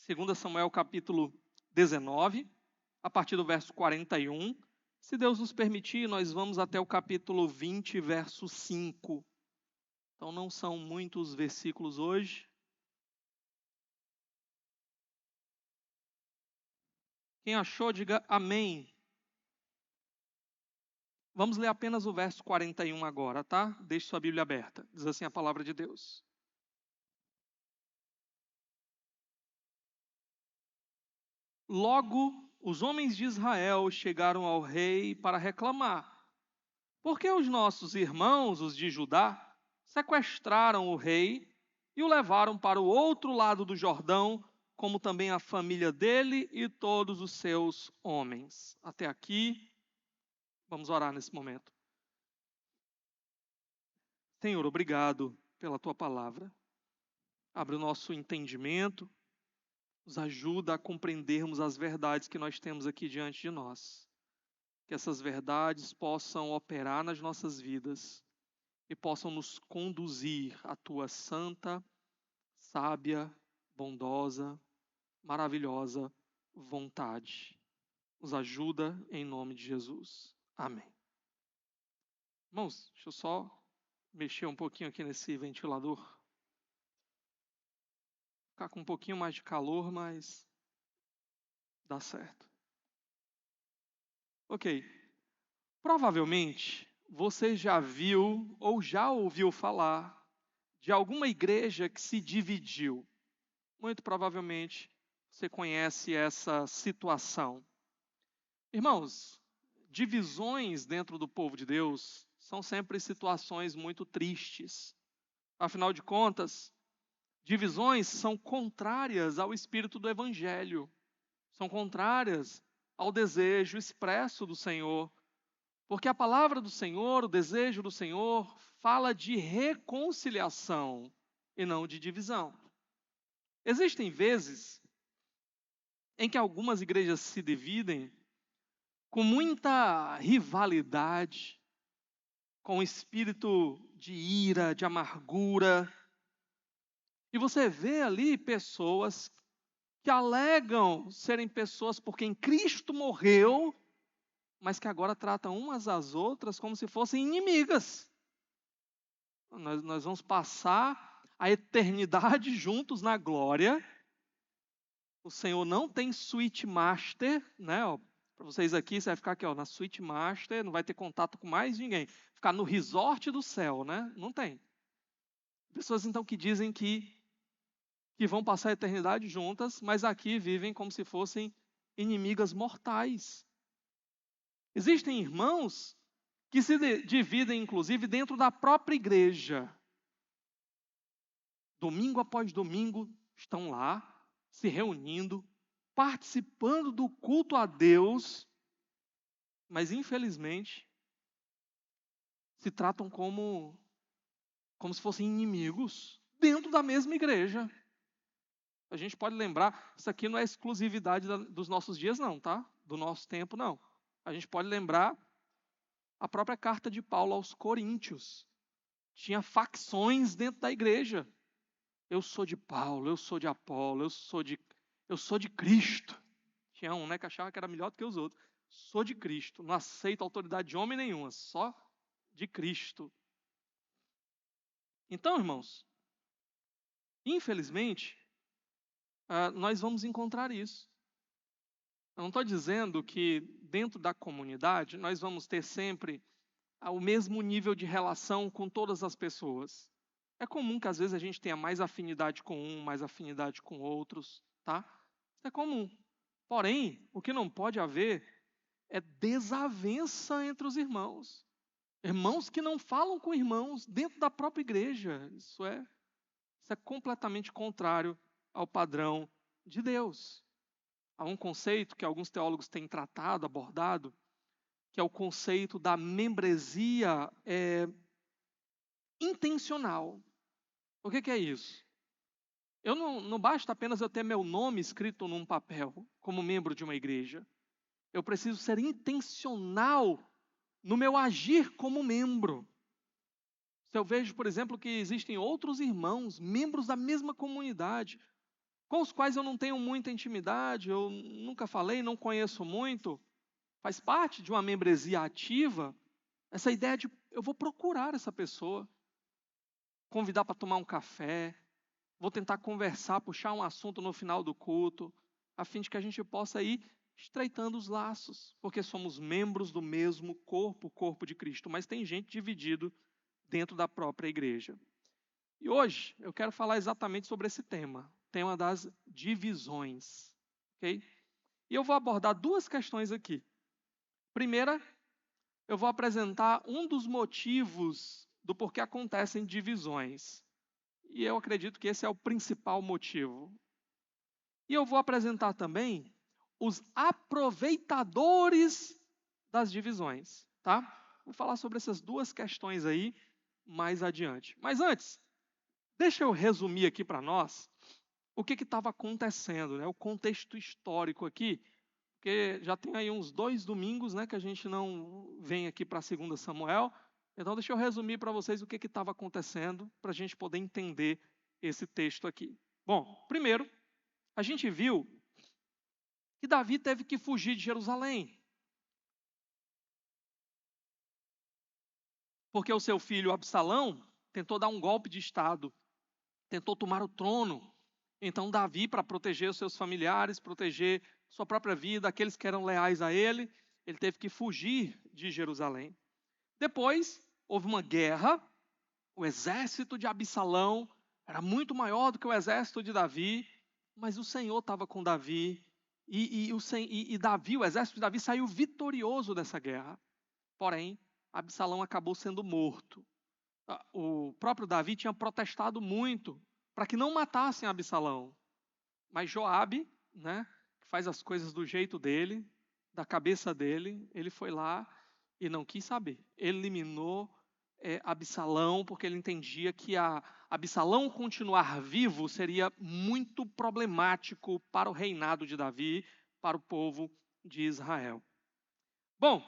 2 Samuel capítulo 19, a partir do verso 41. Se Deus nos permitir, nós vamos até o capítulo 20, verso 5. Então não são muitos versículos hoje. Quem achou, diga amém. Vamos ler apenas o verso 41 agora, tá? Deixe sua Bíblia aberta. Diz assim a palavra de Deus. Logo, os homens de Israel chegaram ao rei para reclamar. Porque os nossos irmãos, os de Judá, sequestraram o rei e o levaram para o outro lado do Jordão, como também a família dele e todos os seus homens. Até aqui, vamos orar nesse momento. Senhor, obrigado pela tua palavra. Abre o nosso entendimento, nos ajuda a compreendermos as verdades que nós temos aqui diante de nós. Que essas verdades possam operar nas nossas vidas e possam nos conduzir à tua santa, sábia, bondosa, maravilhosa vontade. Nos ajuda em nome de Jesus. Amém. Irmãos, deixa eu só mexer um pouquinho aqui nesse ventilador. Ficar com um pouquinho mais de calor, mas dá certo. Ok. Provavelmente você já viu ou já ouviu falar de alguma igreja que se dividiu. Muito provavelmente você conhece essa situação. Irmãos, divisões dentro do povo de Deus são sempre situações muito tristes. Afinal de contas, divisões são contrárias ao espírito do Evangelho. São contrárias ao desejo expresso do Senhor. Porque a palavra do Senhor, o desejo do Senhor, fala de reconciliação e não de divisão. Existem vezes em que algumas igrejas se dividem com muita rivalidade, com espírito de ira, de amargura. E você vê ali pessoas que alegam serem pessoas por quem Cristo morreu, mas que agora tratam umas às outras como se fossem inimigas. Nós vamos passar a eternidade juntos na glória. O Senhor não tem suíte master, né? Para vocês aqui, você vai ficar aqui na suíte master, não vai ter contato com mais ninguém. Ficar no resort do céu, né? Não tem. Pessoas então que dizem que vão passar a eternidade juntas, mas aqui vivem como se fossem inimigas mortais. Existem irmãos que se dividem, inclusive, dentro da própria igreja. Domingo após domingo, estão lá, se reunindo, participando do culto a Deus, mas, infelizmente, se tratam como se fossem inimigos dentro da mesma igreja. A gente pode lembrar, isso aqui não é exclusividade dos nossos dias, não, tá? Do nosso tempo, não. A gente pode lembrar a própria carta de Paulo aos Coríntios. Tinha facções dentro da igreja. Eu sou de Paulo, eu sou de Apolo, eu sou de Cristo. Tinha um, né, que achava que era melhor do que os outros. Sou de Cristo, não aceito autoridade de homem nenhuma, só de Cristo. Então, irmãos, infelizmente, nós vamos encontrar isso. Eu não estou dizendo que dentro da comunidade nós vamos ter sempre o mesmo nível de relação com todas as pessoas. É comum que às vezes a gente tenha mais afinidade com um, mais afinidade com outros, tá? Isso é comum. Porém, o que não pode haver é desavença entre os irmãos. Irmãos que não falam com irmãos dentro da própria igreja. Isso é completamente contrário ao padrão de Deus. Há um conceito que alguns teólogos têm tratado, abordado, que é o conceito da membresia intencional. O que é isso? Não basta apenas eu ter meu nome escrito num papel como membro de uma igreja. Eu preciso ser intencional no meu agir como membro. Se eu vejo, por exemplo, que existem outros irmãos, membros da mesma comunidade, com os quais eu não tenho muita intimidade, eu nunca falei, não conheço muito, faz parte de uma membresia ativa, essa ideia de eu vou procurar essa pessoa, convidar para tomar um café, vou tentar conversar, puxar um assunto no final do culto, a fim de que a gente possa ir estreitando os laços, porque somos membros do mesmo corpo, o corpo de Cristo, mas tem gente dividido dentro da própria igreja. E hoje eu quero falar exatamente sobre esse tema das divisões, ok? E eu vou abordar duas questões aqui. Primeira, eu vou apresentar um dos motivos do porquê acontecem divisões. E eu acredito que esse é o principal motivo. E eu vou apresentar também os aproveitadores das divisões, tá? Vou falar sobre essas duas questões aí mais adiante. Mas antes, deixa eu resumir aqui para nós o que estava acontecendo, né? O contexto histórico aqui, porque já tem aí uns 2 domingos, né, que a gente não vem aqui para 2 Samuel. Então, deixa eu resumir para vocês o que estava acontecendo, para a gente poder entender esse texto aqui. Bom, primeiro, a gente viu que Davi teve que fugir de Jerusalém, porque o seu filho Absalão tentou dar um golpe de estado, tentou tomar o trono. Então Davi, para proteger os seus familiares, proteger sua própria vida, aqueles que eram leais a ele, ele teve que fugir de Jerusalém. Depois, houve uma guerra, o exército de Absalão era muito maior do que o exército de Davi, mas o Senhor estava com Davi, e Davi, o exército de Davi saiu vitorioso dessa guerra. Porém, Absalão acabou sendo morto. O próprio Davi tinha protestado muito para que não matassem Absalão. Mas Joabe, né, que faz as coisas do jeito dele, da cabeça dele, ele foi lá e não quis saber. Ele eliminou Absalão, porque ele entendia que Absalão continuar vivo seria muito problemático para o reinado de Davi, para o povo de Israel. Bom,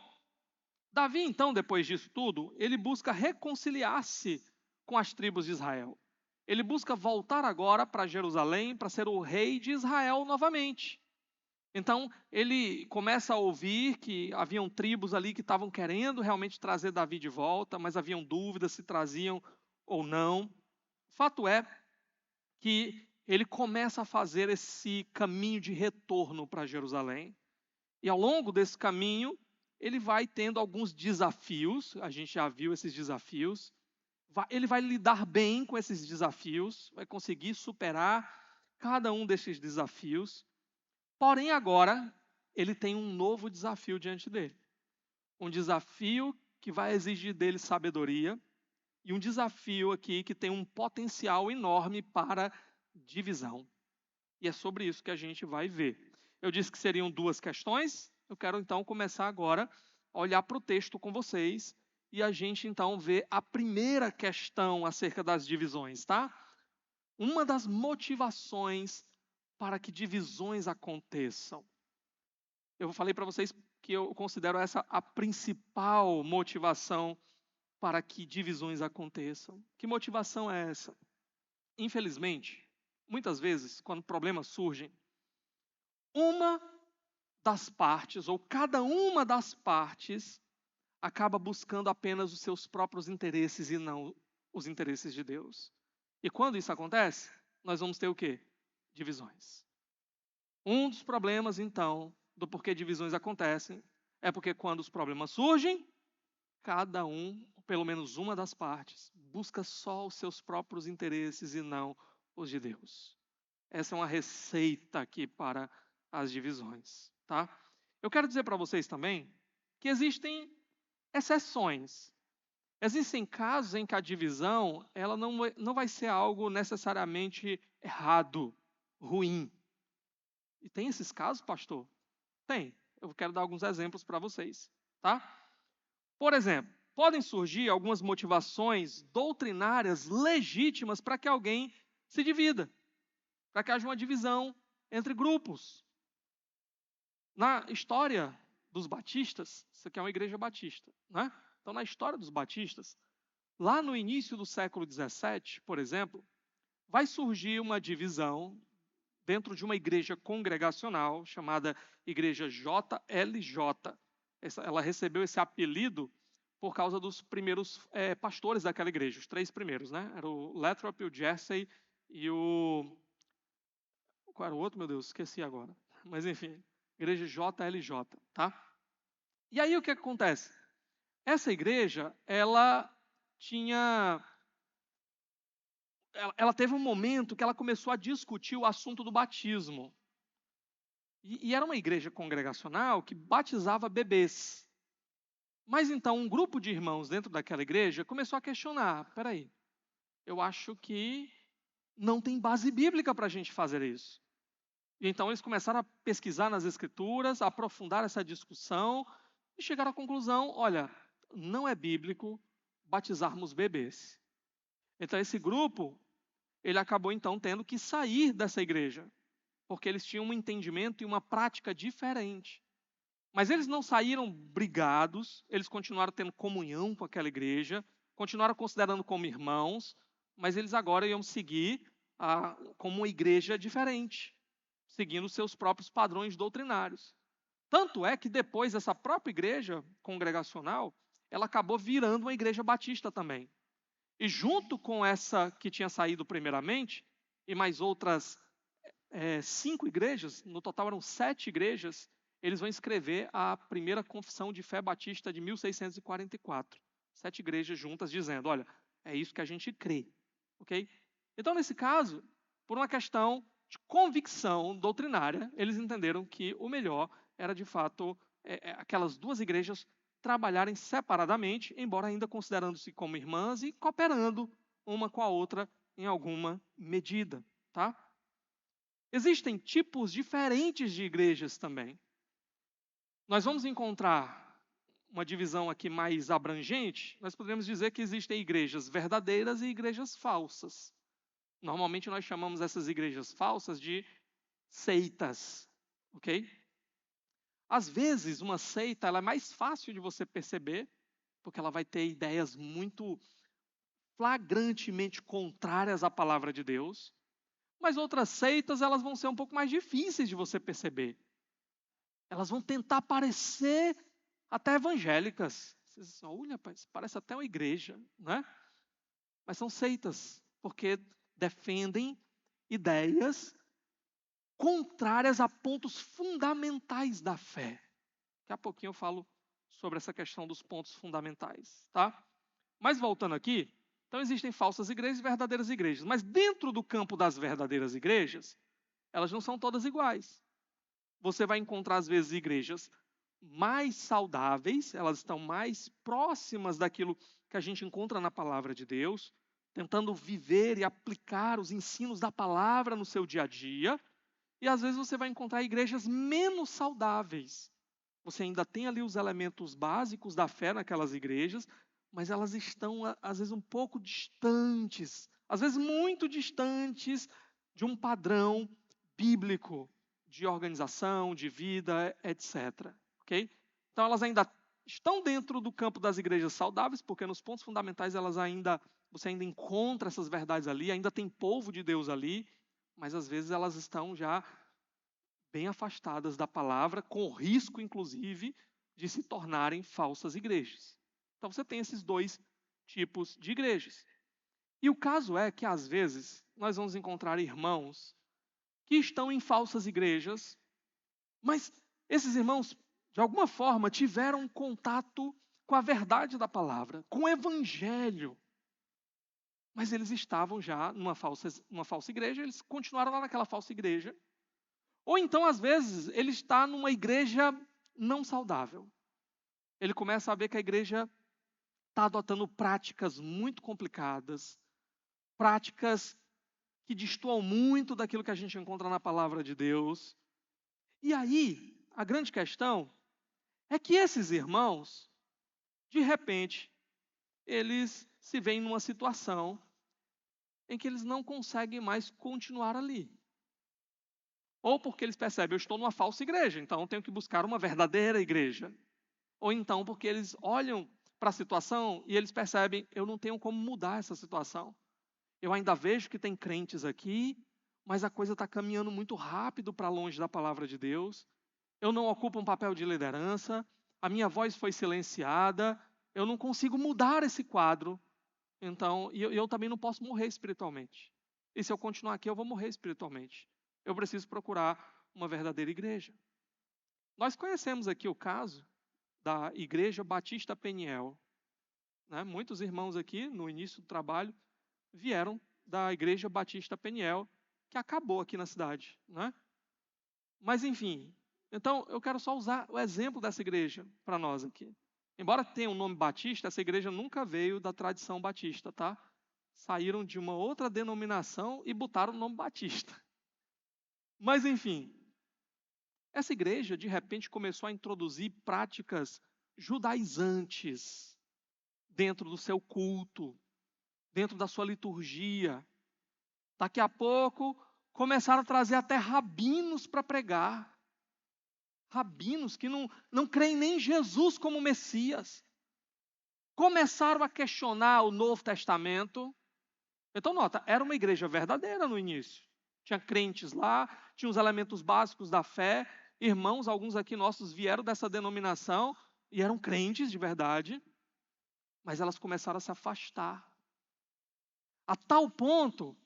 Davi, então, depois disso tudo, ele busca reconciliar-se com as tribos de Israel. Ele busca voltar agora para Jerusalém para ser o rei de Israel novamente. Então, ele começa a ouvir que haviam tribos ali que estavam querendo realmente trazer Davi de volta, mas haviam dúvidas se traziam ou não. Fato é que ele começa a fazer esse caminho de retorno para Jerusalém. E ao longo desse caminho, ele vai tendo alguns desafios, a gente já viu esses desafios. Ele vai lidar bem com esses desafios, vai conseguir superar cada um desses desafios. Porém, agora, ele tem um novo desafio diante dele. Um desafio que vai exigir dele sabedoria e um desafio aqui que tem um potencial enorme para divisão. E é sobre isso que a gente vai ver. Eu disse que seriam duas questões. Eu quero então começar agora a olhar para o texto com vocês e a gente então ver a primeira questão acerca das divisões, tá? Uma das motivações para que divisões aconteçam. Eu falei para vocês que eu considero essa a principal motivação para que divisões aconteçam. Que motivação é essa? Infelizmente, muitas vezes, quando problemas surgem, uma das partes, ou cada uma das partes, acaba buscando apenas os seus próprios interesses e não os interesses de Deus. E quando isso acontece, nós vamos ter o quê? Divisões. Um dos problemas, então, do porquê divisões acontecem, é porque quando os problemas surgem, cada um, pelo menos uma das partes, busca só os seus próprios interesses e não os de Deus. Essa é uma receita aqui para as divisões, tá? Eu quero dizer para vocês também que existem exceções. Existem casos em que a divisão ela não vai ser algo necessariamente errado, ruim. E tem esses casos, pastor? Tem. Eu quero dar alguns exemplos para vocês, tá? Por exemplo, podem surgir algumas motivações doutrinárias legítimas para que alguém se divida, para que haja uma divisão entre grupos. Na história dos batistas, isso aqui é uma igreja batista, né? Então, na história dos batistas, lá no início do século XVII, por exemplo, vai surgir uma divisão dentro de uma igreja congregacional chamada Igreja JLJ. Ela recebeu esse apelido por causa dos primeiros pastores daquela igreja, os 3 primeiros, né? Era o Lathrop, o Jesse e o... Qual era o outro, meu Deus? Esqueci agora. Mas enfim, Igreja JLJ, tá? E aí o que acontece? Essa igreja, ela teve um momento que ela começou a discutir o assunto do batismo. E era uma igreja congregacional que batizava bebês. Mas então um grupo de irmãos dentro daquela igreja começou a questionar, peraí, eu acho que não tem base bíblica para a gente fazer isso. E então eles começaram a pesquisar nas escrituras, a aprofundar essa discussão e chegaram à conclusão, olha, não é bíblico batizarmos bebês. Então esse grupo, ele acabou então tendo que sair dessa igreja, porque eles tinham um entendimento e uma prática diferente. Mas eles não saíram brigados, eles continuaram tendo comunhão com aquela igreja, continuaram considerando como irmãos, mas eles agora iam seguir como uma igreja diferente, seguindo seus próprios padrões doutrinários. Tanto é que depois essa própria igreja congregacional, ela acabou virando uma igreja batista também. E junto com essa que tinha saído primeiramente, e mais outras 5 igrejas, no total eram 7 igrejas, eles vão escrever a primeira confissão de fé batista de 1644. 7 igrejas juntas dizendo, olha, é isso que a gente crê. Ok? Então, nesse caso, por uma questão de convicção doutrinária, eles entenderam que o melhor era, de fato, aquelas 2 igrejas trabalharem separadamente, embora ainda considerando-se como irmãs e cooperando uma com a outra em alguma medida. Tá? Existem tipos diferentes de igrejas também. Nós vamos encontrar uma divisão aqui mais abrangente. Nós podemos dizer que existem igrejas verdadeiras e igrejas falsas. Normalmente nós chamamos essas igrejas falsas de seitas, ok? Às vezes uma seita ela é mais fácil de você perceber, porque ela vai ter ideias muito flagrantemente contrárias à palavra de Deus. Mas outras seitas elas vão ser um pouco mais difíceis de você perceber. Elas vão tentar parecer até evangélicas. Vocês dizem, olha, parece até uma igreja, né? Mas são seitas, porque defendem ideias contrárias a pontos fundamentais da fé. Daqui a pouquinho eu falo sobre essa questão dos pontos fundamentais, tá? Mas voltando aqui, então existem falsas igrejas e verdadeiras igrejas. Mas dentro do campo das verdadeiras igrejas, elas não são todas iguais. Você vai encontrar, às vezes, igrejas mais saudáveis, elas estão mais próximas daquilo que a gente encontra na palavra de Deus, tentando viver e aplicar os ensinos da palavra no seu dia a dia. E, às vezes, você vai encontrar igrejas menos saudáveis. Você ainda tem ali os elementos básicos da fé naquelas igrejas, mas elas estão, às vezes, um pouco distantes, às vezes muito distantes de um padrão bíblico de organização, de vida, etc. Okay? Então, elas ainda estão dentro do campo das igrejas saudáveis, porque nos pontos fundamentais você ainda encontra essas verdades ali, ainda tem povo de Deus ali, mas às vezes elas estão já bem afastadas da palavra, com risco, inclusive, de se tornarem falsas igrejas. Então, você tem esses 2 tipos de igrejas. E o caso é que, às vezes, nós vamos encontrar irmãos que estão em falsas igrejas, mas esses irmãos, de alguma forma, tiveram contato com a verdade da palavra, com o evangelho. Mas eles estavam já numa falsa igreja, eles continuaram lá naquela falsa igreja. Ou então, às vezes, ele está numa igreja não saudável. Ele começa a ver que a igreja está adotando práticas muito complicadas, práticas que destoam muito daquilo que a gente encontra na palavra de Deus. E aí, a grande questão é que esses irmãos, de repente, eles se veem numa situação em que eles não conseguem mais continuar ali. Ou porque eles percebem, eu estou numa falsa igreja, então eu tenho que buscar uma verdadeira igreja. Ou então porque eles olham para a situação e eles percebem, eu não tenho como mudar essa situação. Eu ainda vejo que tem crentes aqui, mas a coisa está caminhando muito rápido para longe da palavra de Deus. Eu não ocupo um papel de liderança, a minha voz foi silenciada, eu não consigo mudar esse quadro. Então, eu também não posso morrer espiritualmente. E se eu continuar aqui, eu vou morrer espiritualmente. Eu preciso procurar uma verdadeira igreja. Nós conhecemos aqui o caso da Igreja Batista Peniel, né? Muitos irmãos aqui, no início do trabalho, vieram da Igreja Batista Peniel, que acabou aqui na cidade, né? Mas, enfim, então eu quero só usar o exemplo dessa igreja para nós aqui. Embora tenha um nome batista, essa igreja nunca veio da tradição batista, tá? Saíram de uma outra denominação e botaram o nome batista. Mas, enfim, essa igreja, de repente, começou a introduzir práticas judaizantes dentro do seu culto, dentro da sua liturgia. Daqui a pouco, começaram a trazer até rabinos para pregar. Rabinos que não creem nem em Jesus como Messias. Começaram a questionar o Novo Testamento. Então, nota, era uma igreja verdadeira no início. Tinha crentes lá, tinha os elementos básicos da fé. Irmãos, alguns aqui nossos vieram dessa denominação e eram crentes de verdade. Mas elas começaram a se afastar. A tal ponto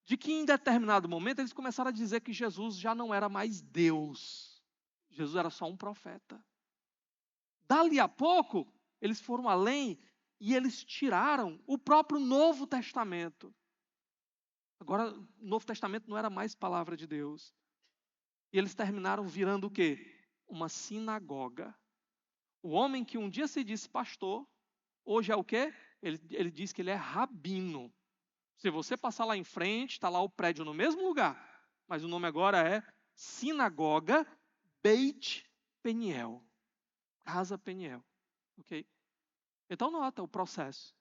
de que em determinado momento eles começaram a dizer que Jesus já não era mais Deus. Jesus era só um profeta. Dali a pouco, eles foram além e eles tiraram o próprio Novo Testamento. Agora, o Novo Testamento não era mais palavra de Deus. E eles terminaram virando o quê? Uma sinagoga. O homem que um dia se disse pastor, hoje é o quê? Ele diz que ele é rabino. Se você passar lá em frente, está lá o prédio no mesmo lugar, mas o nome agora é Sinagoga Beit Peniel. Casa Peniel. Ok? Então nota o processo.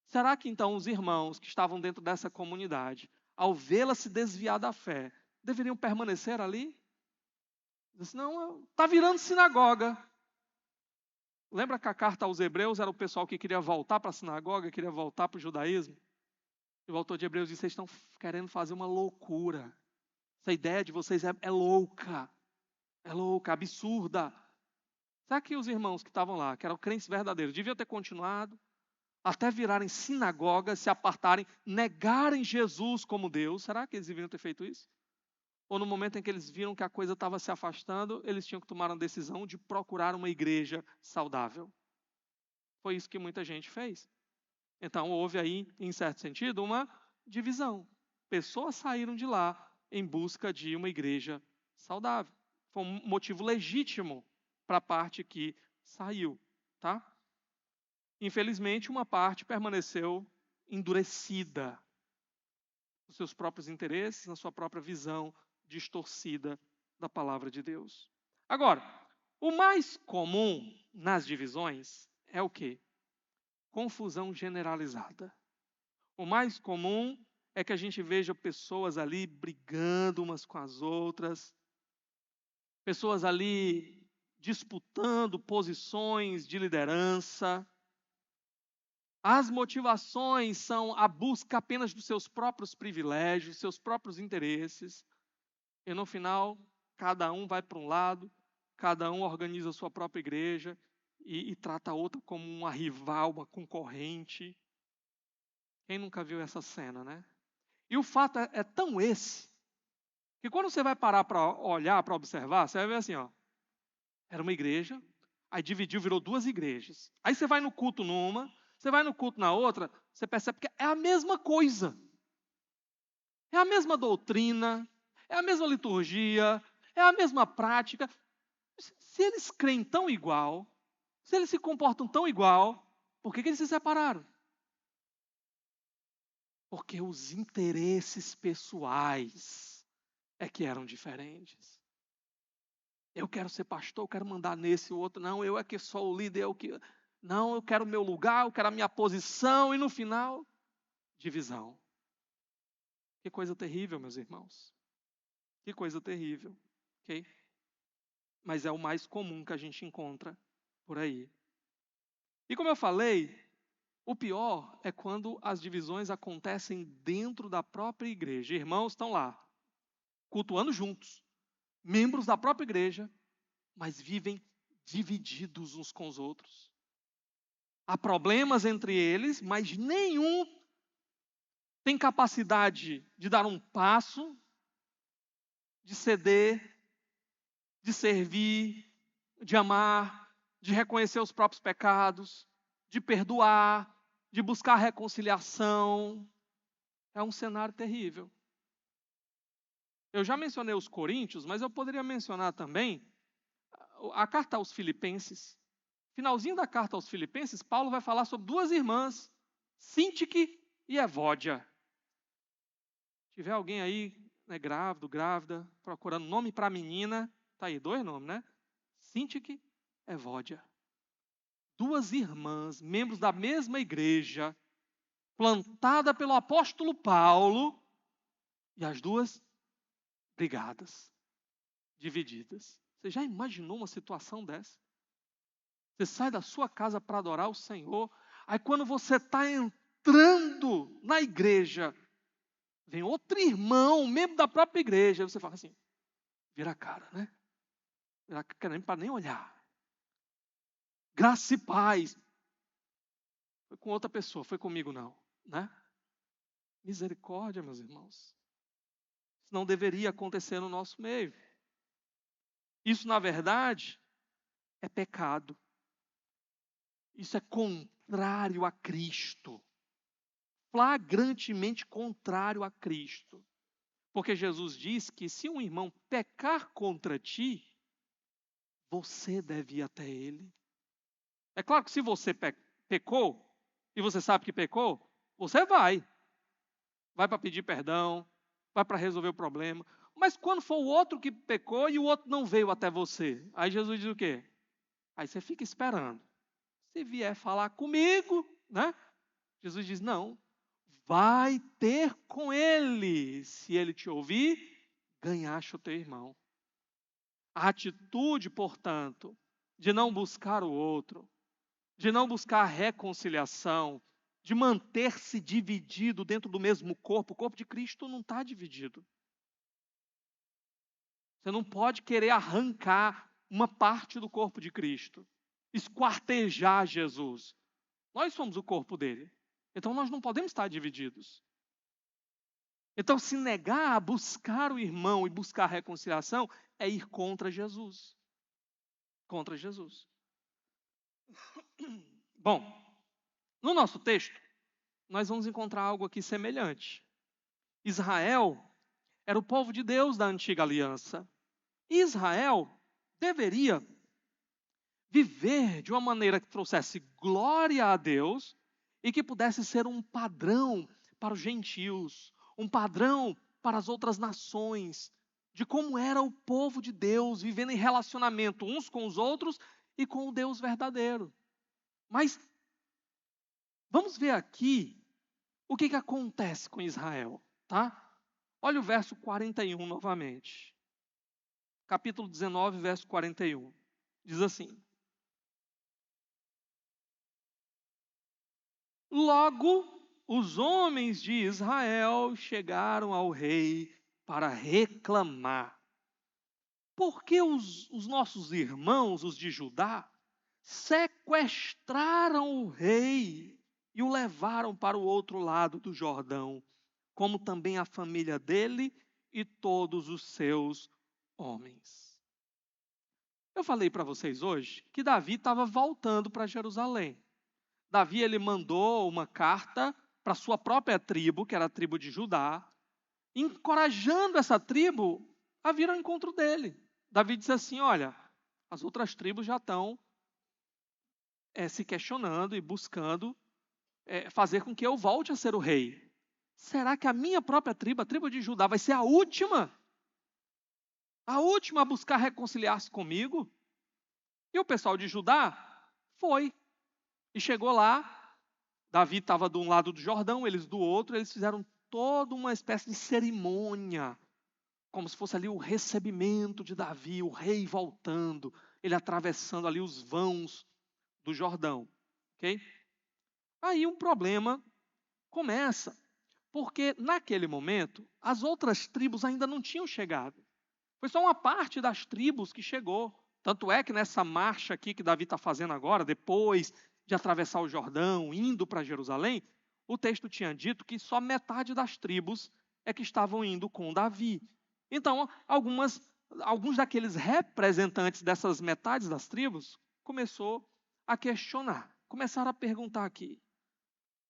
Será que então os irmãos que estavam dentro dessa comunidade, ao vê-la se desviar da fé, deveriam permanecer ali? Não, está virando sinagoga. Lembra que a carta aos Hebreus era o pessoal que queria voltar para a sinagoga, queria voltar para o judaísmo? E o autor de Hebreus disse: vocês estão querendo fazer uma loucura. Essa ideia de vocês é louca. É louca, absurda. Será que os irmãos que estavam lá, que eram crentes verdadeiros, deviam ter continuado até virarem sinagogas, se apartarem, negarem Jesus como Deus? Será que eles deviam ter feito isso? Ou no momento em que eles viram que a coisa estava se afastando, eles tinham que tomar uma decisão de procurar uma igreja saudável? Foi isso que muita gente fez. Então houve aí, em certo sentido, uma divisão. Pessoas saíram de lá em busca de uma igreja saudável. Foi um motivo legítimo para a parte que saiu, tá? Infelizmente, uma parte permaneceu endurecida nos seus próprios interesses, na sua própria visão distorcida da palavra de Deus. Agora, o mais comum nas divisões é o quê? Confusão generalizada. O mais comum é que a gente veja pessoas ali brigando umas com as outras, pessoas ali disputando posições de liderança. As motivações são a busca apenas dos seus próprios privilégios, seus próprios interesses. E no final, cada um vai para um lado, cada um organiza a sua própria igreja e trata a outra como uma rival, uma concorrente. Quem nunca viu essa cena, né? E o fato é tão esse, que quando você vai parar para olhar, para observar, você vai ver assim, ó. Era uma igreja, aí dividiu, virou duas igrejas. Aí você vai no culto numa, você vai no culto na outra, você percebe que é a mesma coisa. É a mesma doutrina, é a mesma liturgia, é a mesma prática. Se eles creem tão igual, se eles se comportam tão igual, por que eles se separaram? Porque os interesses pessoais é que eram diferentes. Eu quero ser pastor, eu quero mandar nesse ou outro. Não, eu é que sou o líder, Não, eu quero o meu lugar, eu quero a minha posição. E no final, divisão. Que coisa terrível, meus irmãos. Que coisa terrível. Ok? Mas é o mais comum que a gente encontra por aí. E como eu falei, o pior é quando as divisões acontecem dentro da própria igreja. Irmãos estão lá, cultuando juntos, membros da própria igreja, mas vivem divididos uns com os outros. Há problemas entre eles, mas nenhum tem capacidade de dar um passo, de ceder, de servir, de amar, de reconhecer os próprios pecados, de perdoar, de buscar reconciliação. É um cenário terrível. Eu já mencionei os Coríntios, mas eu poderia mencionar também a carta aos Filipenses. Finalzinho da carta aos Filipenses, Paulo vai falar sobre duas irmãs, Sintique e Evódia. Se tiver alguém aí, né, grávido, grávida, procurando nome para a menina, tá aí, 2 nomes, né? Sintique e Evódia. Duas irmãs, membros da mesma igreja, plantada pelo apóstolo Paulo, e as duas brigadas, divididas. Você já imaginou uma situação dessa? Você sai da sua casa para adorar o Senhor, aí quando você está entrando na igreja, vem outro irmão, membro da própria igreja, aí você fala assim, vira a cara, né? Vira a cara para nem olhar. Graça e paz. Foi com outra pessoa, foi comigo não, né? Misericórdia, meus irmãos. Isso não deveria acontecer no nosso meio. Isso, na verdade, é pecado. Isso é contrário a Cristo. Flagrantemente contrário a Cristo. Porque Jesus diz que se um irmão pecar contra ti, você deve ir até ele. É claro que se você pecou, e você sabe que pecou, você vai. Vai para pedir perdão, vai para resolver o problema. Mas quando for o outro que pecou e o outro não veio até você, aí Jesus diz o quê? Aí você fica esperando. Se vier falar comigo, né? Jesus diz, não, vai ter com ele. Se ele te ouvir, ganhaste o teu irmão. A atitude, portanto, de não buscar o outro, de não buscar a reconciliação, de manter-se dividido dentro do mesmo corpo. O corpo de Cristo não está dividido. Você não pode querer arrancar uma parte do corpo de Cristo, esquartejar Jesus. Nós somos o corpo dele. Então nós não podemos estar divididos. Então se negar a buscar o irmão e buscar a reconciliação é ir contra Jesus. Contra Jesus. Bom, no nosso texto, nós vamos encontrar algo aqui semelhante. Israel era o povo de Deus da antiga aliança. Israel deveria viver de uma maneira que trouxesse glória a Deus e que pudesse ser um padrão para os gentios, um padrão para as outras nações, de como era o povo de Deus vivendo em relacionamento uns com os outros e com o Deus verdadeiro. Mas vamos ver aqui o que acontece com Israel, tá? Olha o verso 41 novamente. Capítulo 19, verso 41. Diz assim: Logo, os homens de Israel chegaram ao rei para reclamar. Porque os nossos irmãos, os de Judá, sequestraram o rei e o levaram para o outro lado do Jordão, como também a família dele e todos os seus homens. Eu falei para vocês hoje que Davi estava voltando para Jerusalém. Davi ele mandou uma carta para sua própria tribo, que era a tribo de Judá, encorajando essa tribo a vir ao encontro dele. Davi disse assim, olha, as outras tribos já estão se questionando e buscando fazer com que eu volte a ser o rei. Será que a minha própria tribo, a tribo de Judá, vai ser a última a buscar reconciliar-se comigo? E o pessoal de Judá foi. E chegou lá, Davi estava de um lado do Jordão, eles do outro, eles fizeram toda uma espécie de cerimônia, como se fosse ali o recebimento de Davi, o rei voltando, ele atravessando ali os vãos do Jordão. Ok? Aí um problema começa, Porque naquele momento, as outras tribos ainda não tinham chegado. Foi só uma parte das tribos que chegou. Tanto é que nessa marcha aqui que Davi está fazendo agora, depois de atravessar o Jordão, indo para Jerusalém, o texto tinha dito que só metade das tribos é que estavam indo com Davi. Então, alguns daqueles representantes dessas metades das tribos começou a questionar, começaram a perguntar aqui: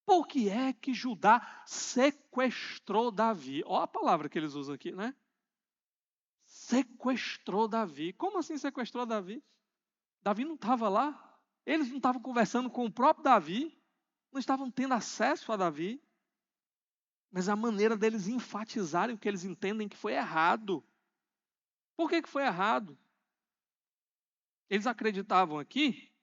por que é que Judá sequestrou Davi? Olha a palavra que eles usam aqui, né? Sequestrou Davi. Como assim sequestrou Davi? Davi não estava lá? Eles não estavam conversando com o próprio Davi? Não estavam tendo acesso a Davi? Mas a maneira deles enfatizarem o que eles entendem que foi errado. Por que foi errado? Eles acreditavam aqui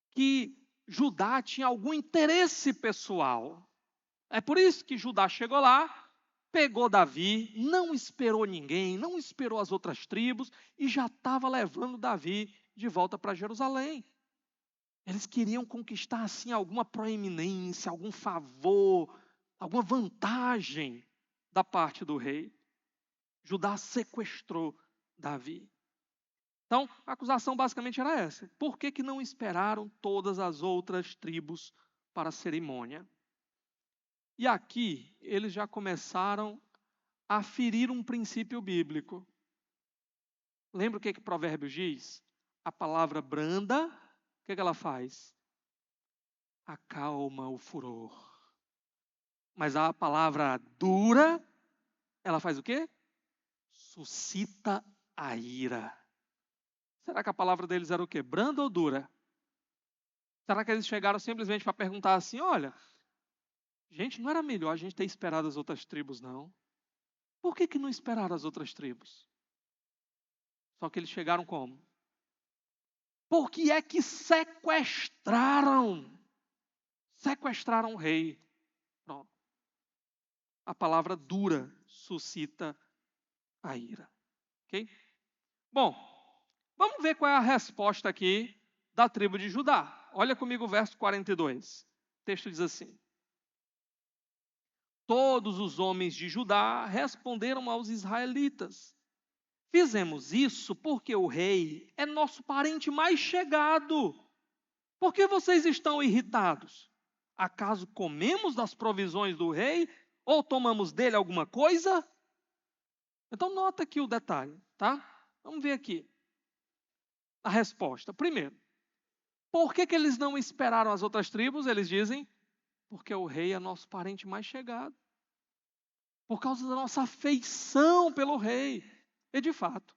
que Judá tinha algum interesse pessoal. É por isso que Judá chegou lá, pegou Davi, não esperou ninguém, não esperou as outras tribos e já estava levando Davi de volta para Jerusalém. Eles queriam conquistar assim alguma proeminência, algum favor, alguma vantagem da parte do rei. Judá sequestrou Davi. Então, a acusação basicamente era essa. Por que não esperaram todas as outras tribos para a cerimônia? E aqui, eles já começaram a ferir um princípio bíblico. Lembra o que Provérbios diz? A palavra branda, o que ela faz? Acalma o furor. Mas a palavra dura, ela faz o quê? Suscita a ira. Será que a palavra deles era o quê? Branda ou dura? Será que eles chegaram simplesmente para perguntar assim, olha, gente, não era melhor a gente ter esperado as outras tribos, não? Por que não esperaram as outras tribos? Só que eles chegaram como? Por que é que sequestraram o rei? Pronto. A palavra dura suscita a ira. Ok? Bom, vamos ver qual é a resposta aqui da tribo de Judá. Olha comigo o verso 42. O texto diz assim: todos os homens de Judá responderam aos israelitas: fizemos isso porque o rei é nosso parente mais chegado. Por que vocês estão irritados? Acaso comemos das provisões do rei ou tomamos dele alguma coisa? Então nota aqui o detalhe, tá? Vamos ver aqui a resposta. Primeiro, por que eles não esperaram as outras tribos? Eles dizem, porque o rei é nosso parente mais chegado. Por causa da nossa afeição pelo rei. E de fato,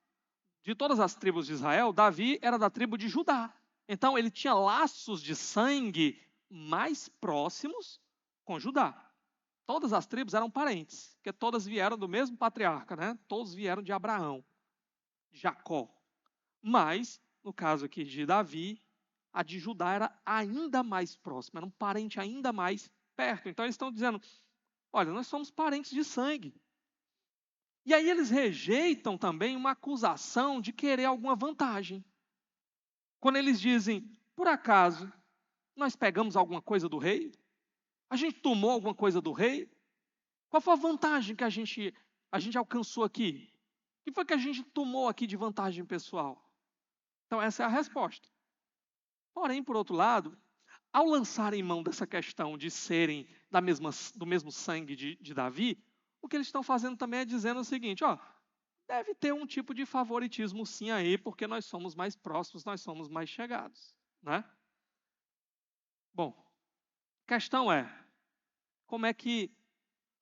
de todas as tribos de Israel, Davi era da tribo de Judá. Então ele tinha laços de sangue mais próximos com Judá. Todas as tribos eram parentes, porque todas vieram do mesmo patriarca, né? Todos vieram de Abraão, de Jacó. Mas, no caso aqui de Davi, a de Judá era ainda mais próxima, era um parente ainda mais perto. Então eles estão dizendo, olha, nós somos parentes de sangue. E aí eles rejeitam também uma acusação de querer alguma vantagem. Quando eles dizem, por acaso, nós pegamos alguma coisa do rei? A gente tomou alguma coisa do rei? Qual foi a vantagem que a gente alcançou aqui? O que foi que a gente tomou aqui de vantagem pessoal? Então essa é a resposta. Porém, por outro lado, ao lançarem mão dessa questão de serem do mesmo sangue de Davi, o que eles estão fazendo também é dizendo o seguinte, ó, deve ter um tipo de favoritismo sim aí, porque nós somos mais próximos, nós somos mais chegados, né? Bom, a questão é, como é que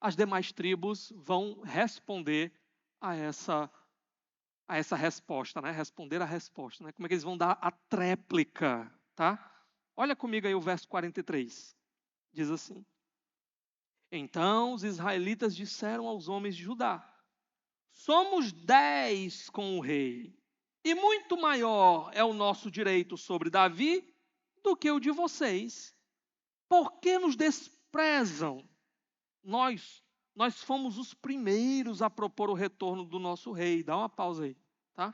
as demais tribos vão responder a essa resposta, né? Responder a resposta, né? Como é que eles vão dar a tréplica, tá? Olha comigo aí o verso 43. Diz assim: então os israelitas disseram aos homens de Judá: somos 10 com o rei, e muito maior é o nosso direito sobre Davi do que o de vocês. Por que nos desprezam? Nós fomos os primeiros a propor o retorno do nosso rei. Dá uma pausa aí, tá?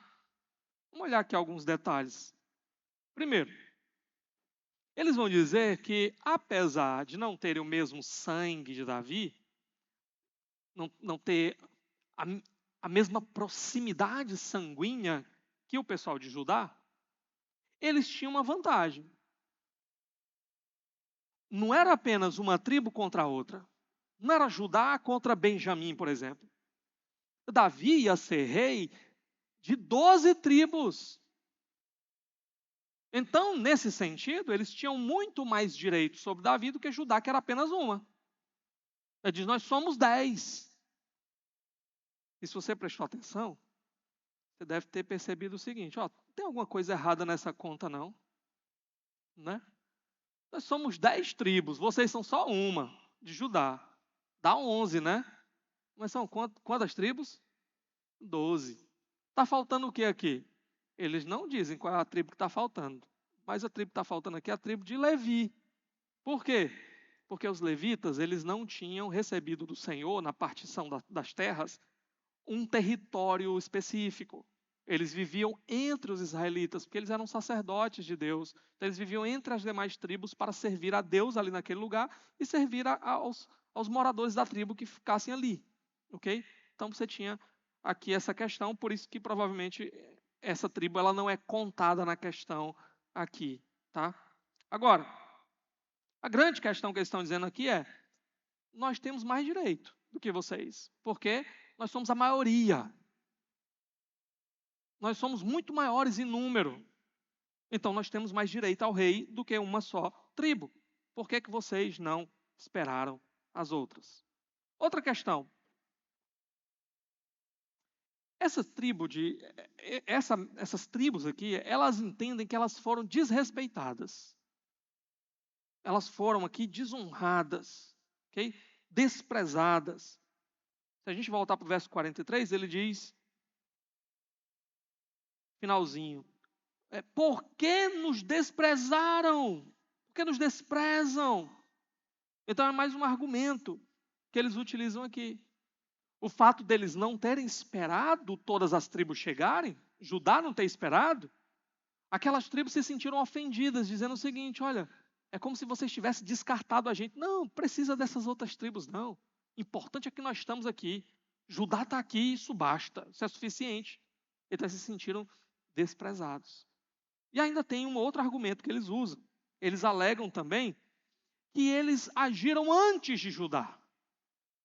Vamos olhar aqui alguns detalhes. Primeiro, eles vão dizer que, apesar de não terem o mesmo sangue de Davi, não ter a, a mesma proximidade sanguínea que o pessoal de Judá, eles tinham uma vantagem. Não era apenas uma tribo contra a outra. Não era Judá contra Benjamim, por exemplo. Davi ia ser rei de 12 tribos. Então, nesse sentido, eles tinham muito mais direito sobre Davi do que Judá, que era apenas uma. Ele diz, nós somos 10. E se você prestou atenção, você deve ter percebido o seguinte, ó, não tem alguma coisa errada nessa conta, não. Né? Nós somos 10 tribos, vocês são só uma, de Judá. Dá 11, né? Mas são quantas tribos? 12. Está faltando o que aqui? Eles não dizem qual é a tribo que está faltando. Mas a tribo que está faltando aqui é a tribo de Levi. Por quê? Porque os levitas, eles não tinham recebido do Senhor, na partição das terras, um território específico. Eles viviam entre os israelitas, porque eles eram sacerdotes de Deus. Então, eles viviam entre as demais tribos para servir a Deus ali naquele lugar e servir aos moradores da tribo que ficassem ali. Ok? Então, você tinha aqui essa questão, por isso que provavelmente essa tribo ela não é contada na questão aqui. Tá? Agora, a grande questão que eles estão dizendo aqui é: nós temos mais direito do que vocês, porque nós somos a maioria. Nós somos muito maiores em número. Então, nós temos mais direito ao rei do que uma só tribo. Por que vocês não esperaram as outras? Outra questão. Essas tribos aqui, elas entendem que elas foram desrespeitadas. Elas foram aqui desonradas, okay? Desprezadas. Se a gente voltar para o verso 43, ele diz, finalzinho, por que nos desprezaram? Por que nos desprezam? Então é mais um argumento que eles utilizam aqui. O fato deles não terem esperado todas as tribos chegarem, Judá não ter esperado, aquelas tribos se sentiram ofendidas, dizendo o seguinte, olha, é como se vocês tivessem descartado a gente. Não, precisa dessas outras tribos, não. Importante é que nós estamos aqui. Judá está aqui, isso basta, isso é suficiente. Então eles se sentiram desprezados. E ainda tem um outro argumento que eles usam. Eles alegam também que eles agiram antes de Judá.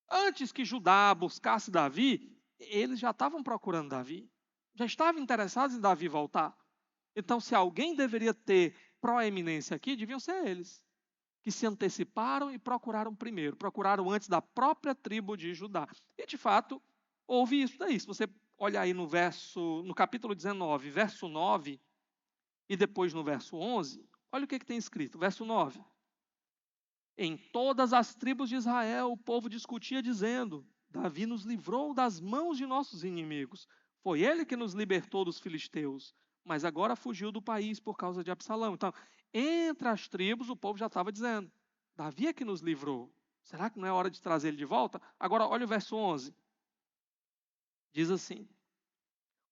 Antes que Judá buscasse Davi, eles já estavam procurando Davi. Já estavam interessados em Davi voltar. Então, se alguém deveria ter proeminência aqui, deviam ser eles, que se anteciparam e procuraram primeiro. Procuraram antes da própria tribo de Judá. E, de fato, houve isso daí. Se você olhar aí no capítulo 19, verso 9, e depois no verso 11, olha o que tem escrito. Verso 9. Em todas as tribos de Israel, o povo discutia dizendo, Davi nos livrou das mãos de nossos inimigos. Foi ele que nos libertou dos filisteus, mas agora fugiu do país por causa de Absalão. Então, entre as tribos, o povo já estava dizendo, Davi é que nos livrou. Será que não é hora de trazer ele de volta? Agora, olha o verso 11. Diz assim,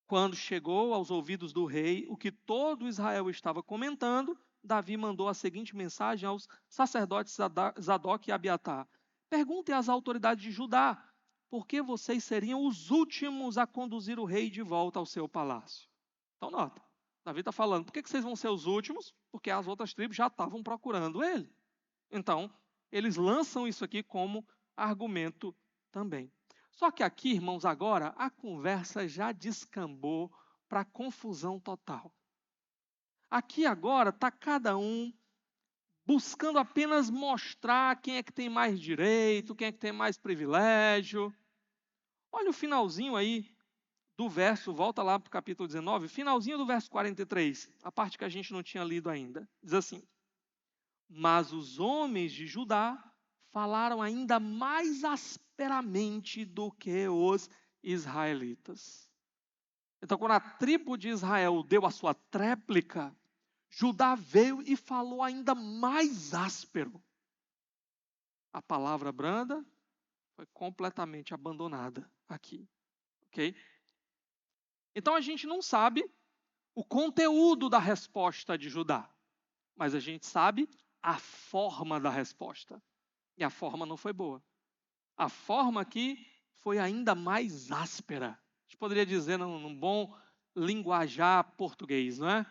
quando chegou aos ouvidos do rei o que todo Israel estava comentando, Davi mandou a seguinte mensagem aos sacerdotes Zadok e Abiatar. Perguntem às autoridades de Judá, por que vocês seriam os últimos a conduzir o rei de volta ao seu palácio? Então nota, Davi está falando, por que vocês vão ser os últimos? Porque as outras tribos já estavam procurando ele. Então, eles lançam isso aqui como argumento também. Só que aqui, irmãos, agora a conversa já descambou para confusão total. Aqui agora está cada um buscando apenas mostrar quem é que tem mais direito, quem é que tem mais privilégio. Olha o finalzinho aí do verso, volta lá para o capítulo 19, finalzinho do verso 43, a parte que a gente não tinha lido ainda. Diz assim, mas os homens de Judá falaram ainda mais asperamente do que os israelitas. Então, quando a tribo de Israel deu a sua tréplica, Judá veio e falou ainda mais áspero. A palavra branda foi completamente abandonada aqui. Ok? Então, a gente não sabe o conteúdo da resposta de Judá, mas a gente sabe a forma da resposta. E a forma não foi boa. A forma aqui foi ainda mais áspera. A gente poderia dizer num bom linguajar português, não é?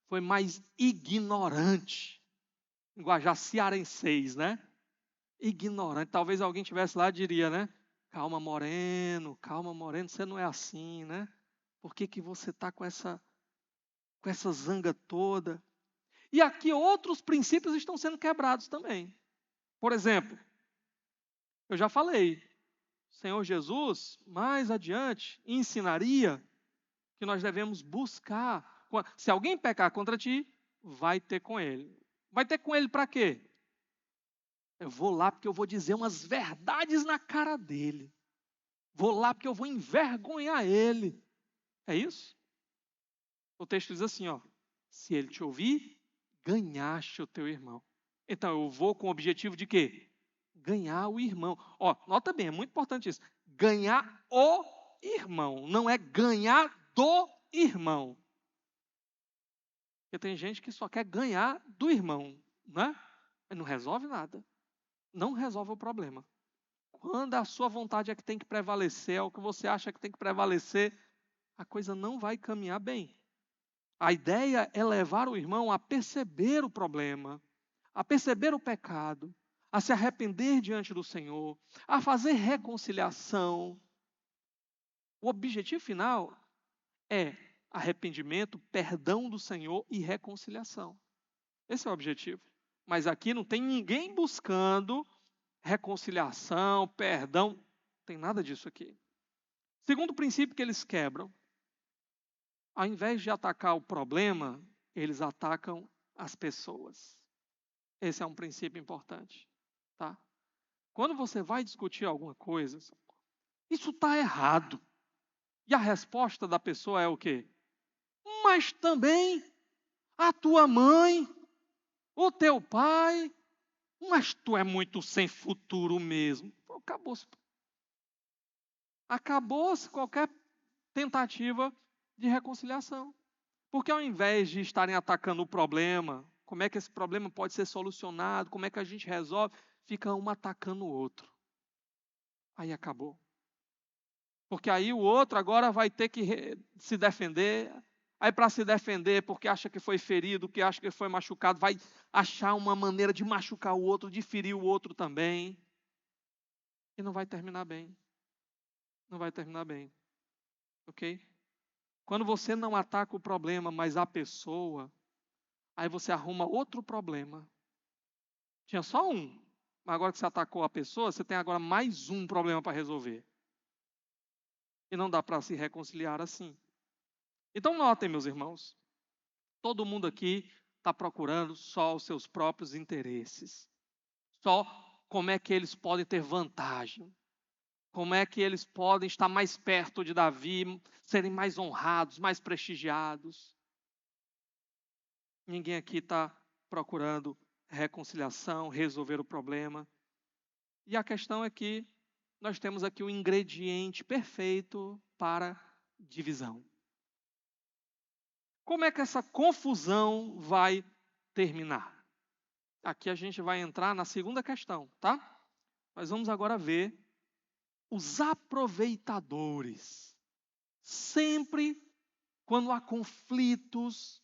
Foi mais ignorante. Linguajar cearenseis, né? Ignorante. Talvez alguém tivesse lá e diria, né? Calma, Moreno, você não é assim, né? Por que que você está com essa zanga toda? E aqui outros princípios estão sendo quebrados também. Por exemplo, eu já falei, o Senhor Jesus, mais adiante, ensinaria que nós devemos buscar. Se alguém pecar contra ti, vai ter com ele. Vai ter com ele para quê? Eu vou lá porque eu vou dizer umas verdades na cara dele. Vou lá porque eu vou envergonhar ele. É isso? O texto diz assim, ó. Se ele te ouvir, ganhaste o teu irmão. Então eu vou com o objetivo de quê? Ganhar o irmão. Ó, nota bem, é muito importante isso. Ganhar o irmão, não é ganhar do irmão. Porque tem gente que só quer ganhar do irmão, né? Mas não resolve nada. Não resolve o problema. Quando a sua vontade é que tem que prevalecer, é o que você acha que tem que prevalecer, a coisa não vai caminhar bem. A ideia é levar o irmão a perceber o problema, a perceber o pecado, a se arrepender diante do Senhor, a fazer reconciliação. O objetivo final é arrependimento, perdão do Senhor e reconciliação. Esse é o objetivo. Mas aqui não tem ninguém buscando reconciliação, perdão, não tem nada disso aqui. Segundo princípio que eles quebram, ao invés de atacar o problema, eles atacam as pessoas. Esse é um princípio importante, tá? Quando você vai discutir alguma coisa, isso está errado. E a resposta da pessoa é o quê? Mas também a tua mãe, o teu pai, mas tu é muito sem futuro mesmo. Acabou-se. Acabou-se qualquer tentativa de reconciliação. Porque ao invés de estarem atacando o problema, como é que esse problema pode ser solucionado, como é que a gente resolve, fica um atacando o outro. Aí acabou. Porque aí o outro agora vai ter que se defender. Aí para se defender, porque acha que foi ferido, que acha que foi machucado, vai achar uma maneira de machucar o outro, de ferir o outro também. E não vai terminar bem. Não vai terminar bem. Ok? Quando você não ataca o problema, mas a pessoa, aí você arruma outro problema. Tinha só um, mas agora que você atacou a pessoa, você tem agora mais um problema para resolver. E não dá para se reconciliar assim. Então notem, meus irmãos, todo mundo aqui está procurando só os seus próprios interesses. Só como é que eles podem ter vantagem. Como é que eles podem estar mais perto de Davi, serem mais honrados, mais prestigiados. Ninguém aqui está procurando reconciliação, resolver o problema. E a questão é que nós temos aqui o ingrediente perfeito para divisão. Como é que essa confusão vai terminar? Aqui a gente vai entrar na segunda questão, tá? Mas vamos agora ver os aproveitadores. Sempre quando há conflitos,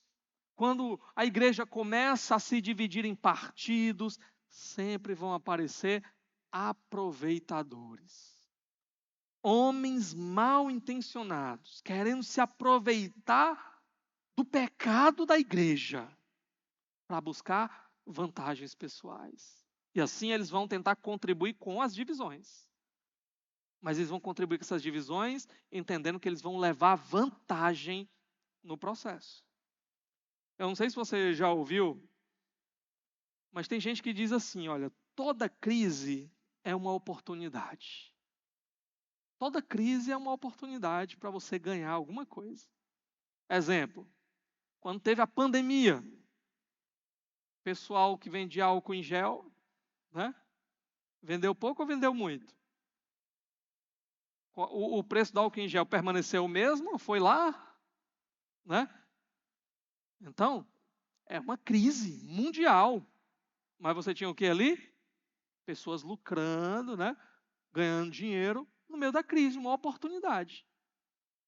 quando a igreja começa a se dividir em partidos, sempre vão aparecer aproveitadores. Homens mal intencionados, querendo se aproveitar do pecado da igreja para buscar vantagens pessoais. E assim eles vão tentar contribuir com as divisões. Mas eles vão contribuir com essas divisões entendendo que eles vão levar vantagem no processo. Eu não sei se você já ouviu, mas tem gente que diz assim, olha, toda crise é uma oportunidade. Toda crise é uma oportunidade para você ganhar alguma coisa. Exemplo, quando teve a pandemia, o pessoal que vendia álcool em gel, né? Vendeu pouco ou vendeu muito? O preço do álcool em gel permaneceu o mesmo? Foi lá? Né? Então, é uma crise mundial. Mas você tinha o que ali? Pessoas lucrando, né? Ganhando dinheiro no meio da crise, uma oportunidade.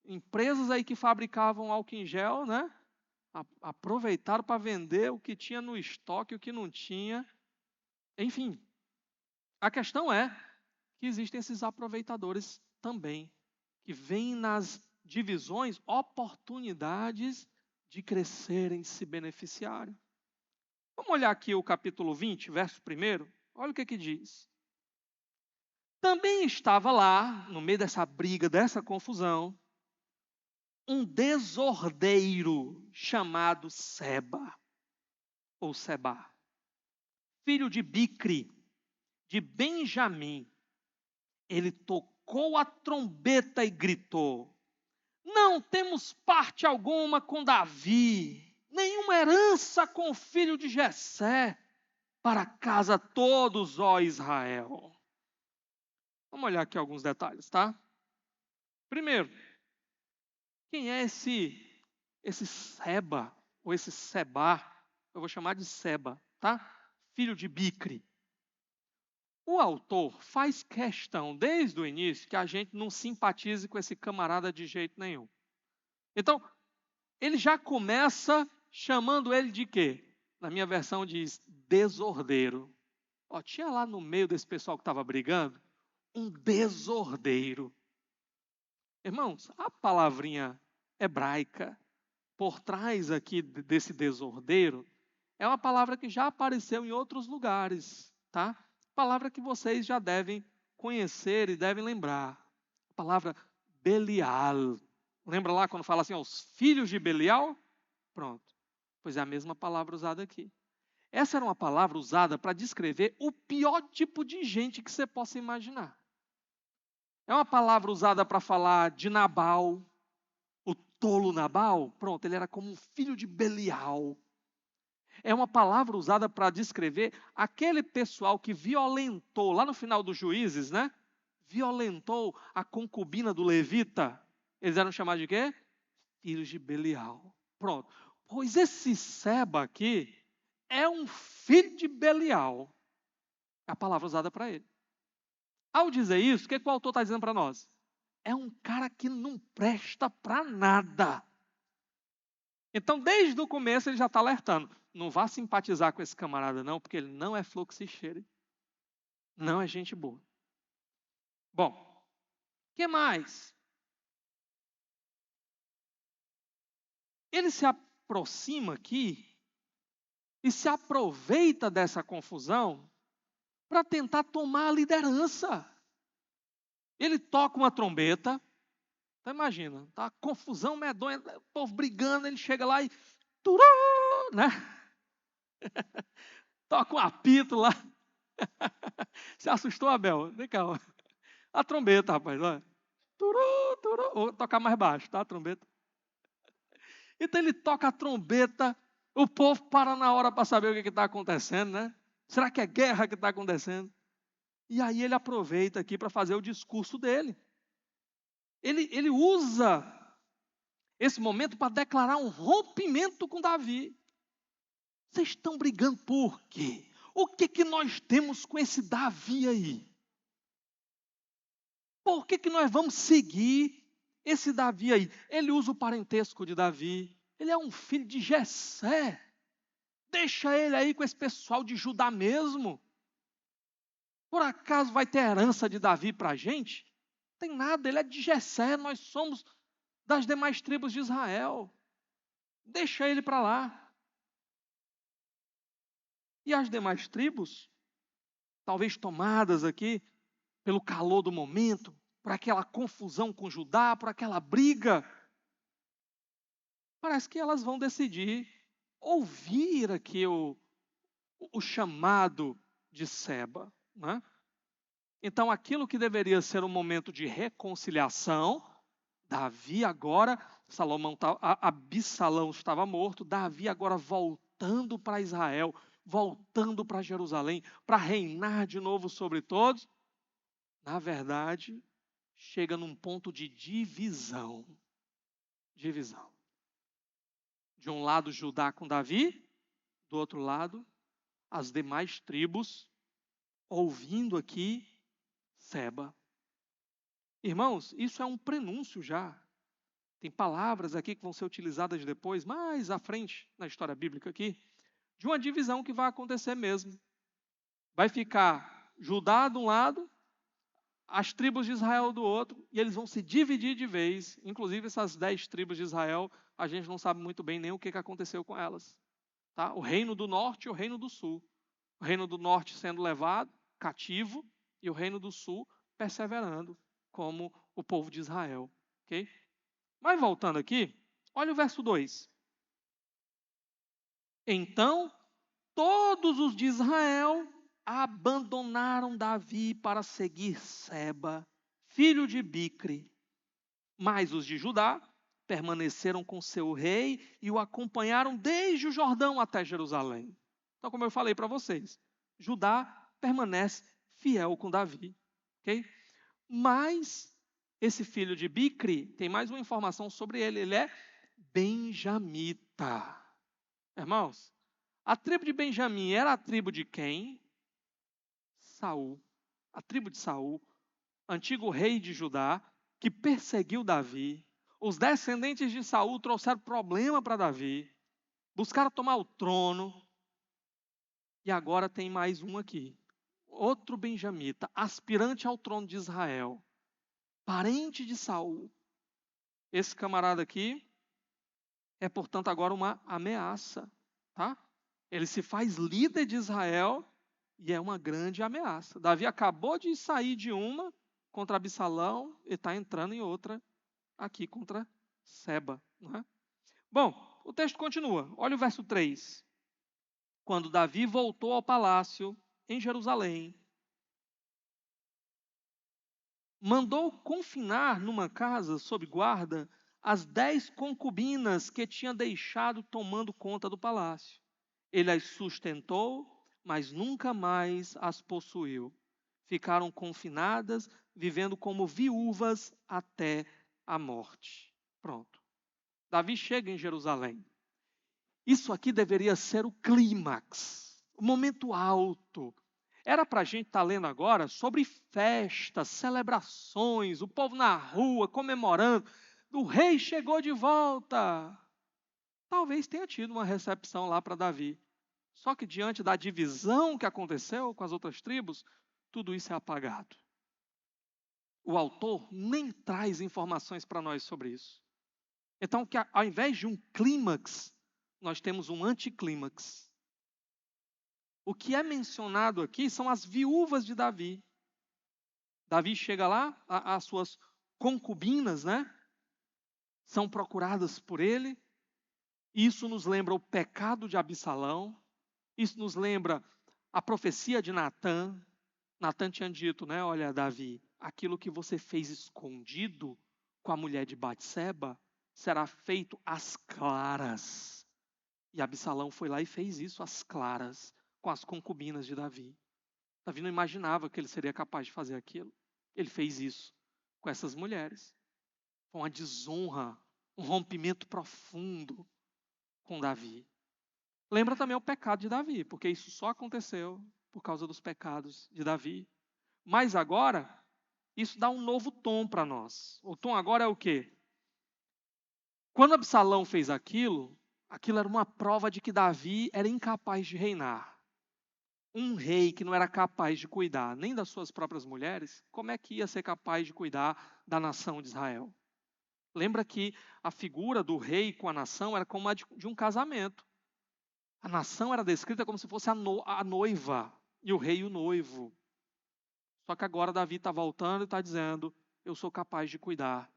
Empresas aí que fabricavam álcool em gel, né? Aproveitaram para vender o que tinha no estoque, o que não tinha. Enfim, a questão é que existem esses aproveitadores também, que veem nas divisões oportunidades de crescerem, se beneficiarem. Vamos olhar aqui o capítulo 20, verso 1. Olha o que diz. Também estava lá, no meio dessa briga, dessa confusão, um desordeiro chamado Seba, ou Sebá, filho de Bicri, de Benjamim. Ele tocou a trombeta e gritou: não temos parte alguma com Davi, nenhuma herança com o filho de Jessé, para casa todos, ó Israel. Vamos olhar aqui alguns detalhes, tá? Primeiro, quem é esse Seba, ou esse Sebá? Eu vou chamar de Seba, tá? Filho de Bicri. O autor faz questão, desde o início, que a gente não simpatize com esse camarada de jeito nenhum. Então, ele já começa chamando ele de quê? Na minha versão diz desordeiro. Ó, tinha lá no meio desse pessoal que estava brigando, um desordeiro. Irmãos, a palavrinha hebraica por trás aqui desse desordeiro é uma palavra que já apareceu em outros lugares, tá? Palavra que vocês já devem conhecer e devem lembrar. A palavra Belial. Lembra lá quando fala assim, ó, os filhos de Belial? Pronto. Pois é a mesma palavra usada aqui. Essa era uma palavra usada para descrever o pior tipo de gente que você possa imaginar. É uma palavra usada para falar de Nabal, o tolo Nabal. Pronto, ele era como um filho de Belial. É uma palavra usada para descrever aquele pessoal que violentou, lá no final dos Juízes, né? Violentou a concubina do levita. Eles eram chamados de quê? Filhos de Belial. Pronto. Pois esse Seba aqui é um filho de Belial. É a palavra usada para ele. Ao dizer isso, o que o autor está dizendo para nós? É um cara que não presta para nada. Então, desde o começo, ele já está alertando. Não vá simpatizar com esse camarada, não, porque ele não é flor que se cheire. Não é gente boa. Bom, o que mais? Ele se aproxima aqui e se aproveita dessa confusão para tentar tomar a liderança. Ele toca uma trombeta. Então imagina, tá confusão medonha, o povo brigando, ele chega lá e turô, né? Toca um apito lá. Se assustou, Abel? Vem cá, ó. A trombeta, rapaz, olha. Turô, turô. Vou tocar mais baixo, tá? A trombeta. Então ele toca a trombeta, o povo para na hora para saber o que está acontecendo, né? Será que é guerra que está acontecendo? E aí ele aproveita aqui para fazer o discurso dele. Ele usa esse momento para declarar um rompimento com Davi. Vocês estão brigando por quê? O que nós temos com esse Davi aí? Por que nós vamos seguir esse Davi aí? Ele usa o parentesco de Davi. Ele é um filho de Jessé. Deixa ele aí com esse pessoal de Judá mesmo. Por acaso vai ter herança de Davi para a gente? Tem nada, ele é de Jessé, nós somos das demais tribos de Israel. Deixa ele para lá. E as demais tribos, talvez tomadas aqui pelo calor do momento, por aquela confusão com Judá, por aquela briga, parece que elas vão decidir ouvir aqui o chamado de Seba, né? Então, aquilo que deveria ser um momento de reconciliação, Davi agora, Absalão estava morto, Davi agora voltando para Israel, voltando para Jerusalém, para reinar de novo sobre todos, na verdade, chega num ponto de divisão. Divisão. De um lado, Judá com Davi, do outro lado, as demais tribos, ouvindo aqui Seba. Irmãos, isso é um prenúncio já. Tem palavras aqui que vão ser utilizadas depois, mais à frente na história bíblica aqui, de uma divisão que vai acontecer mesmo. Vai ficar Judá de um lado, as tribos de Israel do outro, e eles vão se dividir de vez. Inclusive, essas 10 tribos de Israel, a gente não sabe muito bem nem o que aconteceu com elas. Tá? O reino do norte e o reino do sul. O reino do norte sendo levado cativo e o reino do sul perseverando como o povo de Israel. Okay? Mas voltando aqui, olha o verso 2. Então, todos os de Israel abandonaram Davi para seguir Seba, filho de Bicre. Mas os de Judá permaneceram com seu rei e o acompanharam desde o Jordão até Jerusalém. Então, como eu falei para vocês, Judá permanece fiel com Davi. Okay? Mas esse filho de Bicre, tem mais uma informação sobre ele, ele é benjamita. Irmãos, a tribo de Benjamim era a tribo de quem? Saul. A tribo de Saul, antigo rei de Judá, que perseguiu Davi. Os descendentes de Saul trouxeram problema para Davi, buscaram tomar o trono. E agora tem mais um aqui. Outro benjamita, aspirante ao trono de Israel, parente de Saul. Esse camarada aqui é, portanto, agora uma ameaça, tá? Ele se faz líder de Israel e é uma grande ameaça. Davi acabou de sair de uma contra Absalão e está entrando em outra aqui contra Seba. Não é? Bom, o texto continua. Olha o verso 3. Quando Davi voltou ao palácio em Jerusalém, mandou confinar numa casa sob guarda as 10 concubinas que tinha deixado tomando conta do palácio. Ele as sustentou, mas nunca mais as possuiu. Ficaram confinadas, vivendo como viúvas até a morte. Pronto. Davi chega em Jerusalém. Isso aqui deveria ser o clímax, o momento alto. Era para a gente estar lendo agora sobre festas, celebrações, o povo na rua comemorando. O rei chegou de volta. Talvez tenha tido uma recepção lá para Davi. Só que diante da divisão que aconteceu com as outras tribos, tudo isso é apagado. O autor nem traz informações para nós sobre isso. Então, que ao invés de um clímax, nós temos um anticlímax. O que é mencionado aqui são as viúvas de Davi. Davi chega lá, as suas concubinas, né? São procuradas por ele. Isso nos lembra o pecado de Absalão. Isso nos lembra a profecia de Natã. Natã tinha dito, né? Olha, Davi, aquilo que você fez escondido com a mulher de Batseba será feito às claras. E Absalão foi lá e fez isso às claras com as concubinas de Davi. Davi não imaginava que ele seria capaz de fazer aquilo. Ele fez isso com essas mulheres. Foi uma desonra, um rompimento profundo com Davi. Lembra também o pecado de Davi, porque isso só aconteceu por causa dos pecados de Davi. Mas agora, isso dá um novo tom para nós. O tom agora é o quê? Quando Absalão fez aquilo, aquilo era uma prova de que Davi era incapaz de reinar. Um rei que não era capaz de cuidar nem das suas próprias mulheres, como é que ia ser capaz de cuidar da nação de Israel? Lembra que a figura do rei com a nação era como a de um casamento. A nação era descrita como se fosse a noiva e o rei o noivo. Só que agora Davi está voltando e está dizendo, eu sou capaz de cuidar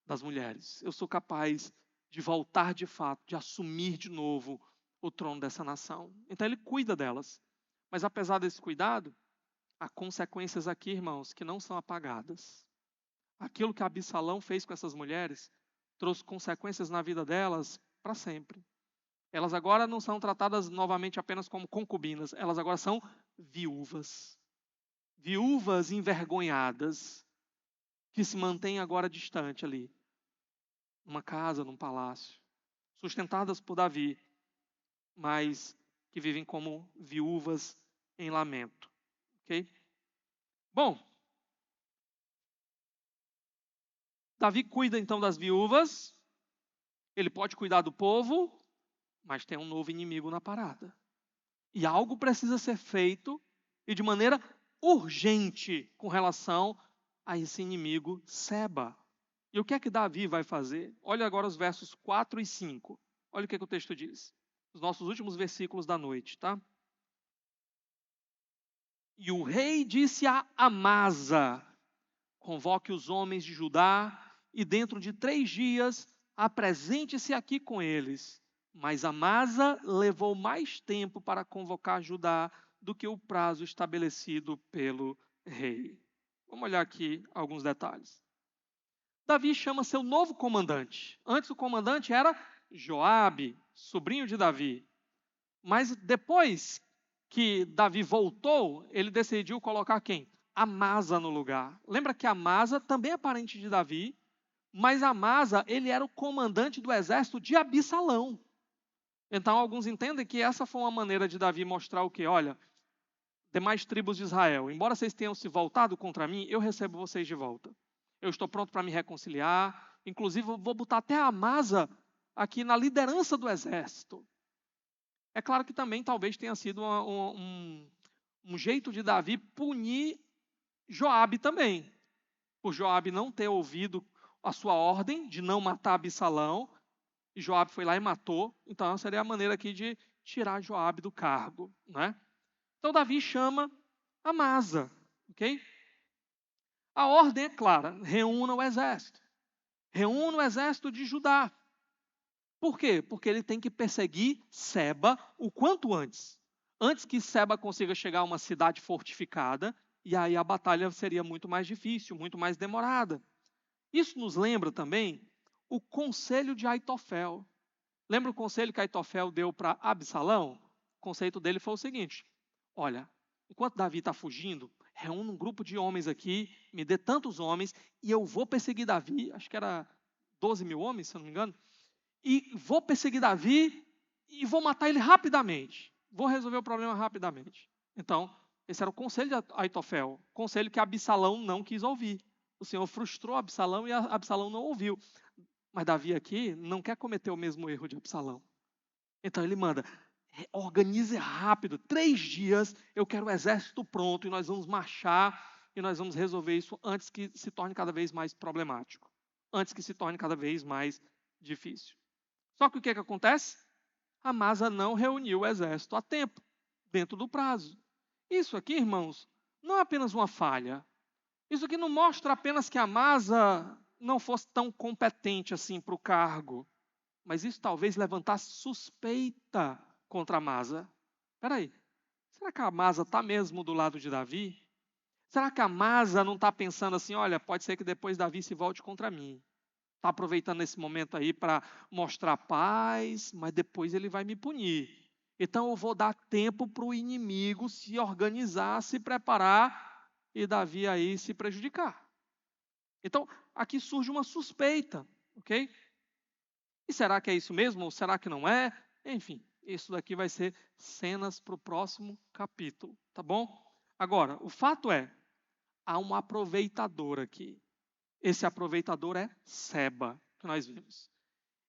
das mulheres. Eu sou capaz de voltar de fato, de assumir de novo o trono dessa nação. Então ele cuida delas. Mas apesar desse cuidado, há consequências aqui, irmãos, que não são apagadas. Aquilo que Absalão fez com essas mulheres trouxe consequências na vida delas para sempre. Elas agora não são tratadas novamente apenas como concubinas, elas agora são viúvas. Viúvas envergonhadas, que se mantêm agora distante ali, numa casa, num palácio, sustentadas por Davi, mas que vivem como viúvas em lamento. Ok? Bom, Davi cuida então das viúvas, ele pode cuidar do povo, mas tem um novo inimigo na parada. E algo precisa ser feito, e de maneira urgente, com relação a esse inimigo Seba. E o que é que Davi vai fazer? Olha agora os versos 4 e 5. Olha o que o texto diz. Os nossos últimos versículos da noite, tá? E o rei disse a Amasa: convoque os homens de Judá, e dentro de 3 dias apresente-se aqui com eles. Mas Amasa levou mais tempo para convocar Judá do que o prazo estabelecido pelo rei. Vamos olhar aqui alguns detalhes. Davi chama seu novo comandante. Antes o comandante era Joabe, sobrinho de Davi. Mas depois que Davi voltou, ele decidiu colocar quem? Amasa no lugar. Lembra que Amasa também é parente de Davi, mas Amasa, ele era o comandante do exército de Absalão. Então alguns entendem que essa foi uma maneira de Davi mostrar o quê? Olha, demais tribos de Israel, embora vocês tenham se voltado contra mim, eu recebo vocês de volta. Eu estou pronto para me reconciliar. Inclusive, vou botar até a Amasa aqui na liderança do exército. É claro que também talvez tenha sido um jeito de Davi punir Joabe também. Por Joabe não ter ouvido a sua ordem de não matar Absalão. E Joabe foi lá e matou. Então, seria a maneira aqui de tirar Joabe do cargo, né? Então, Davi chama Amasa, ok? A ordem é clara, reúna o exército. Reúna o exército de Judá. Por quê? Porque ele tem que perseguir Seba o quanto antes. Antes que Seba consiga chegar a uma cidade fortificada, e aí a batalha seria muito mais difícil, muito mais demorada. Isso nos lembra também o conselho de Aitofel. Lembra o conselho que Aitofel deu para Absalão? O conceito dele foi o seguinte: olha, enquanto Davi está fugindo, reúne um grupo de homens aqui, me dê tantos homens, e eu vou perseguir Davi, acho que era 12 mil homens, se eu não me engano, e vou perseguir Davi e vou matar ele rapidamente. Vou resolver o problema rapidamente. Então, esse era o conselho de Aitofel, conselho que Absalão não quis ouvir. O Senhor frustrou Absalão e Absalão não ouviu. Mas Davi aqui não quer cometer o mesmo erro de Absalão. Então ele manda: organize rápido, 3 dias, eu quero o exército pronto e nós vamos marchar e nós vamos resolver isso antes que se torne cada vez mais problemático, antes que se torne cada vez mais difícil. Só que o que acontece? Amasa não reuniu o exército a tempo, dentro do prazo. Isso aqui, irmãos, não é apenas uma falha. Isso aqui não mostra apenas que Amasa não fosse tão competente assim para o cargo, mas isso talvez levantasse suspeita contra Amasa. Espera aí, será que a Amasa está mesmo do lado de Davi? Será que a Amasa não está pensando assim, olha, pode ser que depois Davi se volte contra mim? Está aproveitando esse momento aí para mostrar paz, mas depois ele vai me punir. Então eu vou dar tempo para o inimigo se organizar, se preparar e Davi aí se prejudicar. Então aqui surge uma suspeita, ok? E será que é isso mesmo ou será que não é? Enfim, isso daqui vai ser cenas para o próximo capítulo, tá bom? Agora, o fato é, há um aproveitador aqui. Esse aproveitador é Seba, que nós vimos.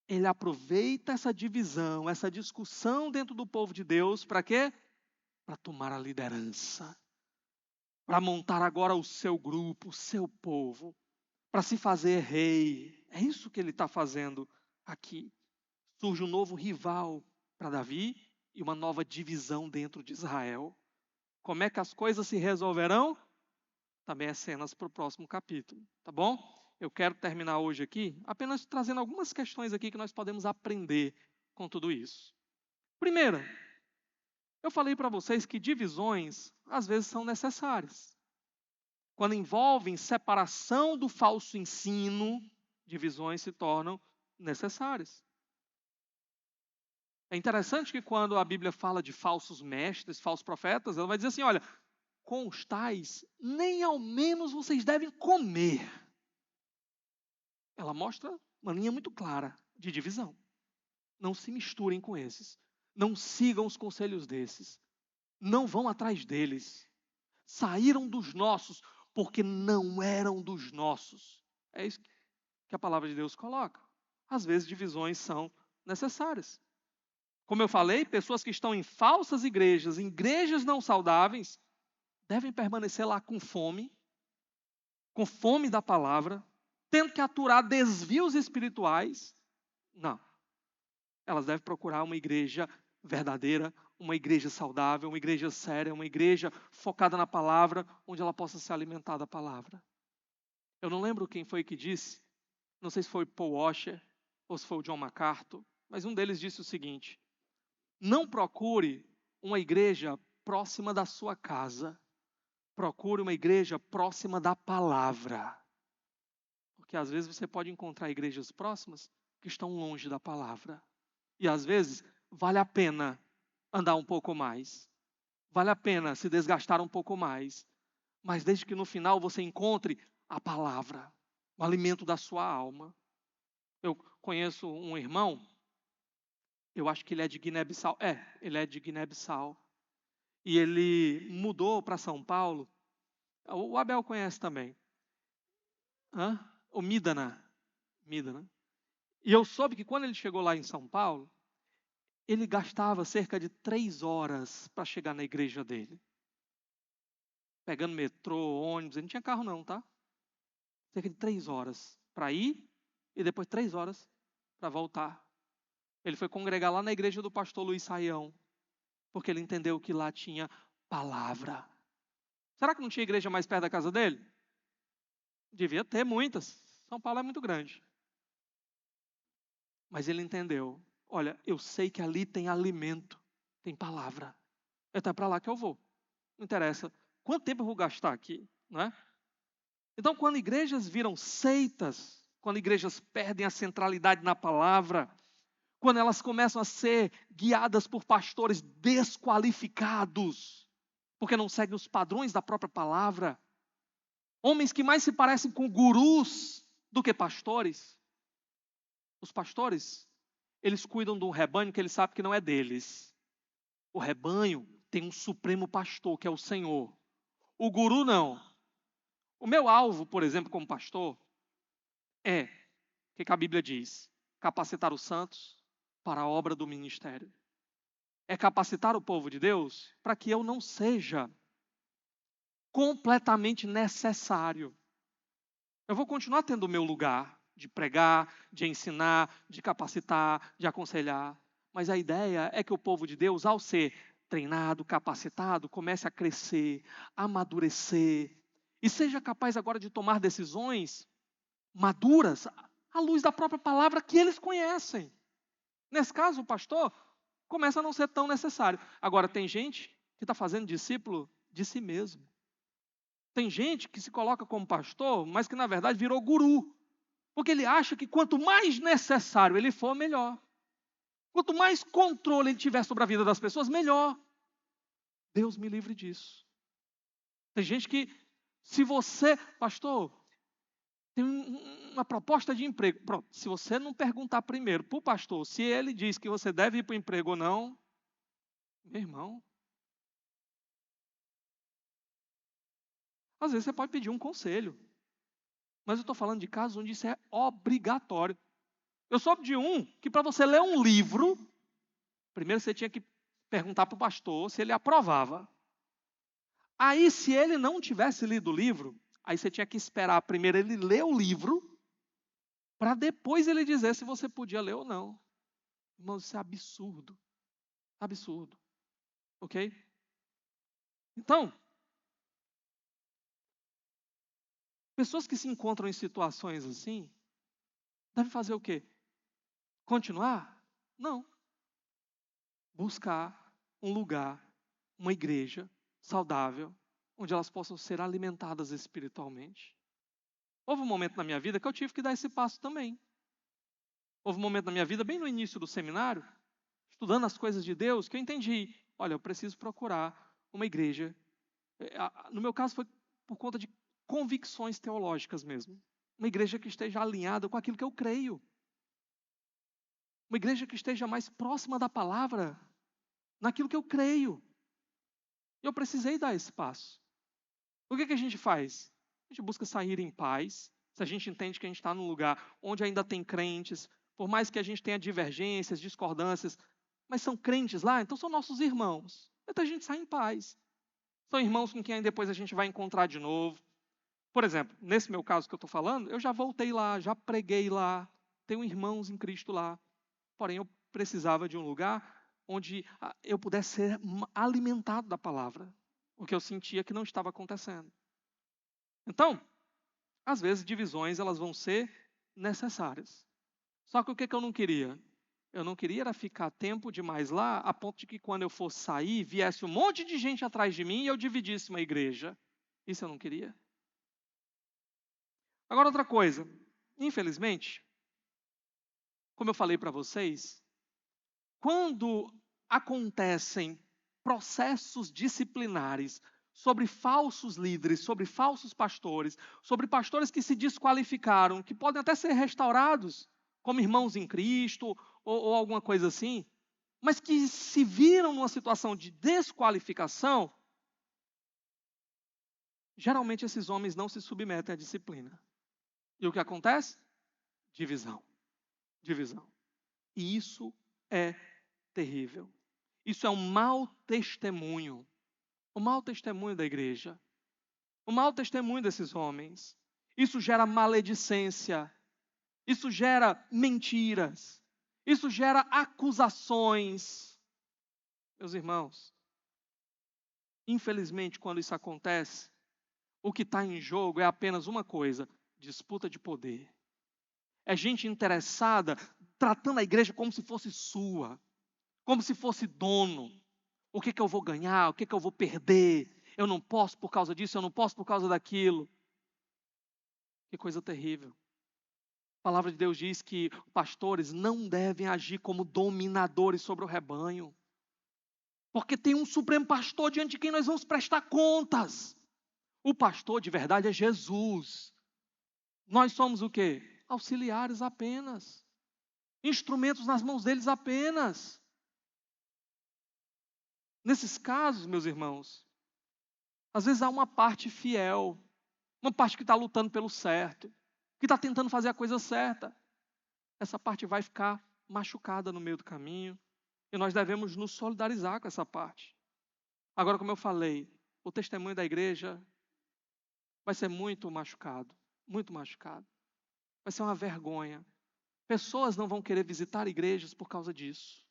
Ele aproveita essa divisão, essa discussão dentro do povo de Deus, para quê? Para tomar a liderança. Para montar agora o seu grupo, o seu povo. Para se fazer rei. É isso que ele está fazendo aqui. Surge um novo rival para Davi e uma nova divisão dentro de Israel. Como é que as coisas se resolverão? Também é cenas para o próximo capítulo, tá bom? Eu quero terminar hoje aqui apenas trazendo algumas questões aqui que nós podemos aprender com tudo isso. Primeira, eu falei para vocês que divisões às vezes são necessárias. Quando envolvem separação do falso ensino, divisões se tornam necessárias. É interessante que quando a Bíblia fala de falsos mestres, falsos profetas, ela vai dizer assim, olha, com os tais, nem ao menos vocês devem comer. Ela mostra uma linha muito clara de divisão. Não se misturem com esses. Não sigam os conselhos desses. Não vão atrás deles. Saíram dos nossos porque não eram dos nossos. É isso. que a palavra de Deus coloca. Às vezes divisões são necessárias. Como eu falei, pessoas que estão em falsas igrejas, em igrejas não saudáveis, devem permanecer lá com fome da palavra, tendo que aturar desvios espirituais. Não. Elas devem procurar uma igreja verdadeira, uma igreja saudável, uma igreja séria, uma igreja focada na palavra, onde ela possa se alimentar da palavra. Eu não lembro quem foi que disse, não sei se foi Paul Washer ou se foi o John MacArthur, mas um deles disse o seguinte: não procure uma igreja próxima da sua casa, procure uma igreja próxima da palavra. Porque às vezes você pode encontrar igrejas próximas que estão longe da palavra. E às vezes vale a pena andar um pouco mais. Vale a pena se desgastar um pouco mais. Mas desde que no final você encontre a palavra, o alimento da sua alma. Eu conheço um irmão, eu acho que ele é de Guiné-Bissau. Ele é de Guiné-Bissau. E ele mudou para São Paulo. O Abel conhece também. O Midana. E eu soube que quando ele chegou lá em São Paulo, ele gastava cerca de 3 horas para chegar na igreja dele. Pegando metrô, ônibus, ele não tinha carro não, tá? Cerca de 3 horas para ir e depois 3 horas para voltar. Ele foi congregar lá na igreja do pastor Luiz Saião, porque ele entendeu que lá tinha palavra. Será que não tinha igreja mais perto da casa dele? Devia ter muitas. São Paulo é muito grande. Mas ele entendeu. Olha, eu sei que ali tem alimento, tem palavra. Então é para lá que eu vou. Não interessa quanto tempo eu vou gastar aqui, não é? Então, quando igrejas viram seitas, quando igrejas perdem a centralidade na palavra, quando elas começam a ser guiadas por pastores desqualificados, porque não seguem os padrões da própria palavra, homens que mais se parecem com gurus do que pastores. Os pastores, eles cuidam de um rebanho que eles sabem que não é deles. O rebanho tem um supremo pastor, que é o Senhor. O guru não. O meu alvo, por exemplo, como pastor, é, o que a Bíblia diz? Capacitar os santos para a obra do ministério. É capacitar o povo de Deus para que eu não seja completamente necessário. Eu vou continuar tendo o meu lugar de pregar, de ensinar, de capacitar, de aconselhar. Mas a ideia é que o povo de Deus, ao ser treinado, capacitado, comece a crescer, a amadurecer e seja capaz agora de tomar decisões maduras à luz da própria palavra que eles conhecem. Nesse caso, o pastor começa a não ser tão necessário. Agora, tem gente que está fazendo discípulo de si mesmo. Tem gente que se coloca como pastor, mas que na verdade virou guru. Porque ele acha que quanto mais necessário ele for, melhor. Quanto mais controle ele tiver sobre a vida das pessoas, melhor. Deus me livre disso. Tem gente que, se você, pastor, tem uma proposta de emprego. Pronto, se você não perguntar primeiro para o pastor se ele diz que você deve ir para o emprego ou não, meu irmão, às vezes você pode pedir um conselho. Mas eu estou falando de casos onde isso é obrigatório. Eu soube de um que para você ler um livro, primeiro você tinha que perguntar para o pastor se ele aprovava. Aí, se ele não tivesse lido o livro, aí você tinha que esperar primeiro ele ler o livro, para depois ele dizer se você podia ler ou não. Irmãos, isso é absurdo. Absurdo. Ok? Então, pessoas que se encontram em situações assim, devem fazer o quê? Continuar? Não. Buscar um lugar, uma igreja saudável, onde elas possam ser alimentadas espiritualmente. Houve um momento na minha vida que eu tive que dar esse passo também. Houve um momento na minha vida, bem no início do seminário, estudando as coisas de Deus, que eu entendi, olha, eu preciso procurar uma igreja. No meu caso foi por conta de convicções teológicas mesmo. Uma igreja que esteja alinhada com aquilo que eu creio. Uma igreja que esteja mais próxima da palavra, naquilo que eu creio. E eu precisei dar esse passo. O que a gente faz? A gente busca sair em paz, Se a gente entende que a gente está num lugar onde ainda tem crentes, por mais que a gente tenha divergências, discordâncias, mas são crentes lá, então são nossos irmãos. Então a gente sai em paz. São irmãos com quem depois a gente vai encontrar de novo. Por exemplo, nesse meu caso que eu estou falando, eu já voltei lá, já preguei lá, tenho irmãos em Cristo lá. Porém, eu precisava de um lugar onde eu pudesse ser alimentado da palavra, o que eu sentia que não estava acontecendo. Então, às vezes, divisões elas vão ser necessárias. Só que o que eu não queria? Eu não queria era ficar tempo demais lá, a ponto de que quando eu fosse sair, viesse um monte de gente atrás de mim e eu dividisse uma igreja. Isso eu não queria. Agora, outra coisa. Infelizmente, como eu falei para vocês, quando acontecem processos disciplinares sobre falsos líderes, sobre falsos pastores, sobre pastores que se desqualificaram, que podem até ser restaurados como irmãos em Cristo ou alguma coisa assim, mas que se viram numa situação de desqualificação, geralmente esses homens não se submetem à disciplina. E o que acontece? Divisão. Divisão. E isso é terrível. Isso é um mau testemunho. O mau testemunho da igreja. O mau testemunho desses homens. Isso gera maledicência. Isso gera mentiras. Isso gera acusações. Meus irmãos, infelizmente, quando isso acontece, o que está em jogo é apenas uma coisa: disputa de poder. É gente interessada, tratando a igreja como se fosse sua, como se fosse dono. O que eu vou ganhar? O que eu vou perder? Eu não posso por causa disso, eu não posso por causa daquilo. Que coisa terrível. A palavra de Deus diz que pastores não devem agir como dominadores sobre o rebanho. Porque tem um supremo pastor diante de quem nós vamos prestar contas. O pastor de verdade é Jesus. Nós somos o quê? Auxiliares apenas. Instrumentos nas mãos deles apenas. Nesses casos, meus irmãos, às vezes há uma parte fiel, uma parte que está lutando pelo certo, que está tentando fazer a coisa certa. Essa parte vai ficar machucada no meio do caminho e nós devemos nos solidarizar com essa parte. Agora, como eu falei, o testemunho da igreja vai ser muito machucado, muito machucado. Vai ser uma vergonha. Pessoas não vão querer visitar igrejas por causa disso.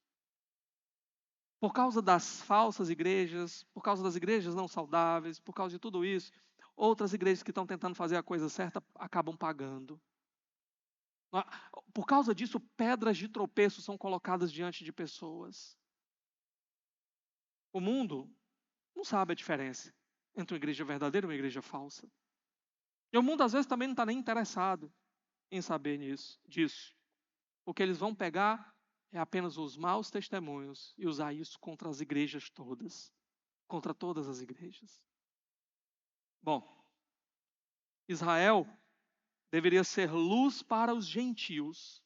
Por causa das falsas igrejas, por causa das igrejas não saudáveis, por causa de tudo isso, outras igrejas que estão tentando fazer a coisa certa acabam pagando. Por causa disso, pedras de tropeço são colocadas diante de pessoas. O mundo não sabe a diferença entre uma igreja verdadeira e uma igreja falsa. E o mundo, às vezes, também não está nem interessado em saber disso. O que eles vão pegar é apenas os maus testemunhos e usar isso contra as igrejas todas. Contra todas as igrejas. Bom, Israel deveria ser luz para os gentios.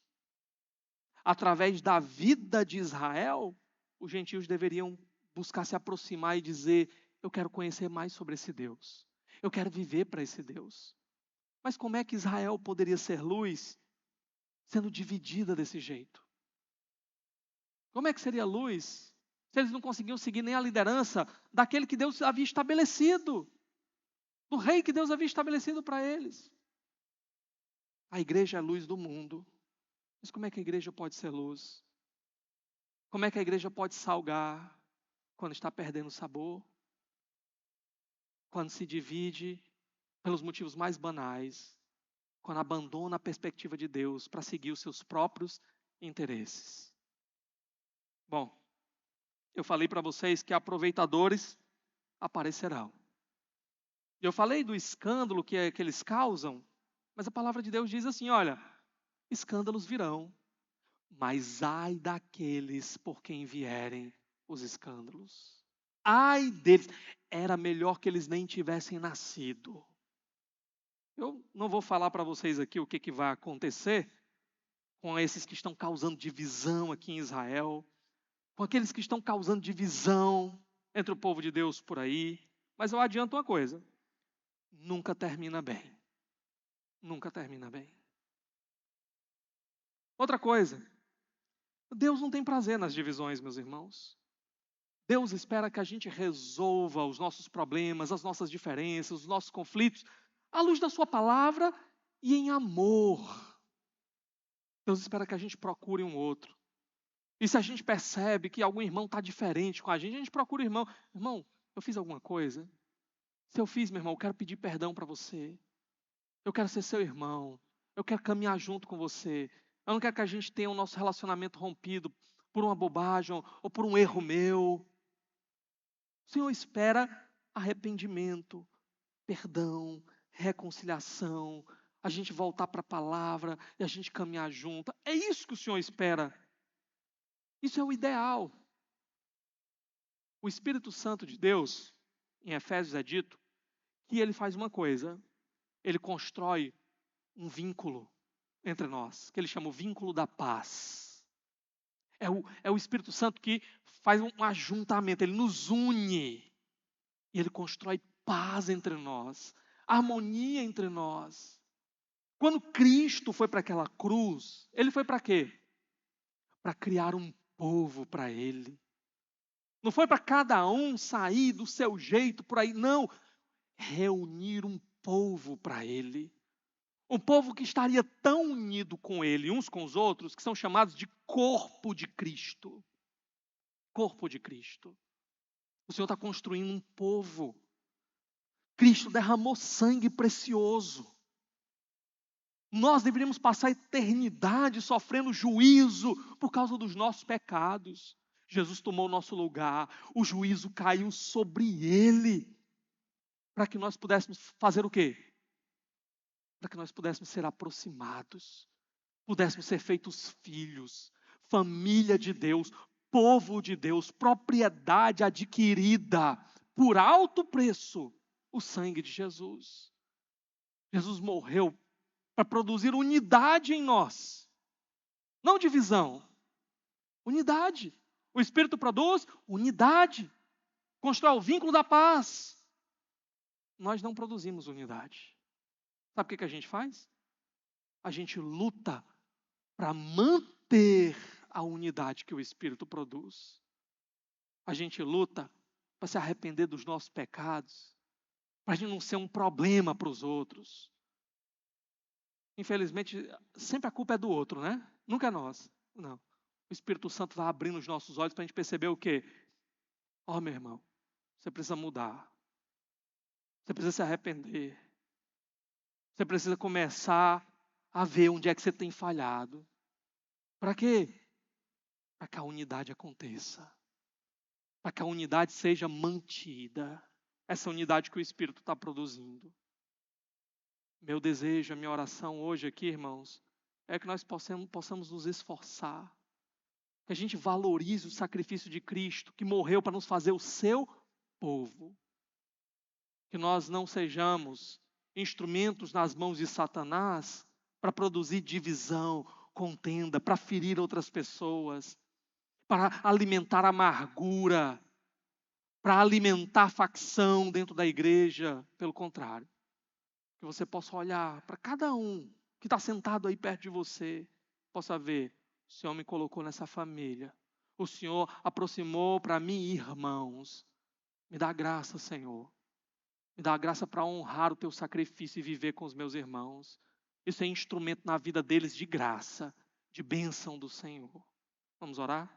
Através da vida de Israel, os gentios deveriam buscar se aproximar e dizer: eu quero conhecer mais sobre esse Deus. Eu quero viver para esse Deus. Mas como é que Israel poderia ser luz sendo dividida desse jeito? Como é que seria luz se eles não conseguiam seguir nem a liderança daquele que Deus havia estabelecido? Do rei que Deus havia estabelecido para eles. A igreja é a luz do mundo. Mas como é que a igreja pode ser luz? Como é que a igreja pode salgar quando está perdendo sabor? Quando se divide pelos motivos mais banais, quando abandona a perspectiva de Deus para seguir os seus próprios interesses. Bom, eu falei para vocês que aproveitadores aparecerão. Eu falei do escândalo que eles causam, mas a palavra de Deus diz assim, olha, escândalos virão, mas ai daqueles por quem vierem os escândalos. Ai deles, era melhor que eles nem tivessem nascido. Eu não vou falar para vocês aqui o que vai acontecer com esses que estão causando divisão aqui em Israel, com aqueles que estão causando divisão entre o povo de Deus por aí. Mas eu adianto uma coisa, nunca termina bem. nunca termina bem. Outra coisa, Deus não tem prazer nas divisões, meus irmãos. Deus espera que a gente resolva os nossos problemas, as nossas diferenças, os nossos conflitos, à luz da sua palavra e em amor. Deus espera que a gente procure um outro. E se a gente percebe que algum irmão está diferente com a gente procura o irmão. Irmão, eu fiz alguma coisa? Se eu fiz, meu irmão, eu quero pedir perdão para você. Eu quero ser seu irmão. Eu quero caminhar junto com você. Eu não quero que a gente tenha o nosso relacionamento rompido por uma bobagem ou por um erro meu. O Senhor espera arrependimento, perdão, reconciliação, a gente voltar para a palavra e a gente caminhar junto. É isso que o Senhor espera. Isso é o ideal. O Espírito Santo de Deus, em Efésios é dito, que ele faz uma coisa. Ele constrói um vínculo entre nós, que ele chama o vínculo da paz. É o Espírito Santo que faz um ajuntamento, ele nos une. E ele constrói paz entre nós, harmonia entre nós. Quando Cristo foi para aquela cruz, ele foi para quê? Para criar um povo para ele. Não foi para cada um sair do seu jeito por aí, não. Reunir um povo para ele. Um povo que estaria tão unido com ele, uns com os outros, que são chamados de corpo de Cristo. Corpo de Cristo. O Senhor está construindo um povo. Cristo derramou sangue precioso. Nós deveríamos passar a eternidade sofrendo juízo por causa dos nossos pecados. Jesus tomou o nosso lugar, o juízo caiu sobre ele, para que nós pudéssemos fazer o quê? Para que nós pudéssemos ser aproximados, pudéssemos ser feitos filhos, família de Deus, povo de Deus, propriedade adquirida por alto preço, o sangue de Jesus. Jesus morreu para produzir unidade em nós, não divisão, unidade. O Espírito produz unidade, constrói o vínculo da paz. Nós não produzimos unidade. Sabe o que a gente faz? A gente luta para manter a unidade que o Espírito produz. A gente luta para se arrepender dos nossos pecados, para a gente não ser um problema para os outros. Infelizmente, sempre a culpa é do outro, né? Nunca é nossa. Não. O Espírito Santo vai abrindo os nossos olhos para a gente perceber o quê? Ó, meu irmão, você precisa mudar. Você precisa se arrepender. Você precisa começar a ver onde é que você tem falhado. Para quê? Para que a unidade aconteça. Para que a unidade seja mantida. Essa unidade que o Espírito está produzindo. Meu desejo, a minha oração hoje aqui, irmãos, é que nós possamos nos esforçar. Que a gente valorize o sacrifício de Cristo, que morreu para nos fazer o seu povo. Que nós não sejamos instrumentos nas mãos de Satanás para produzir divisão, contenda, para ferir outras pessoas, para alimentar amargura, para alimentar facção dentro da igreja. Pelo contrário, que você possa olhar para cada um que está sentado aí perto de você, possa ver, o Senhor me colocou nessa família, o Senhor aproximou para mim irmãos. Me dá graça, Senhor. Me dá graça para honrar o teu sacrifício e viver com os meus irmãos. Isso é instrumento na vida deles de graça, de bênção do Senhor. Vamos orar?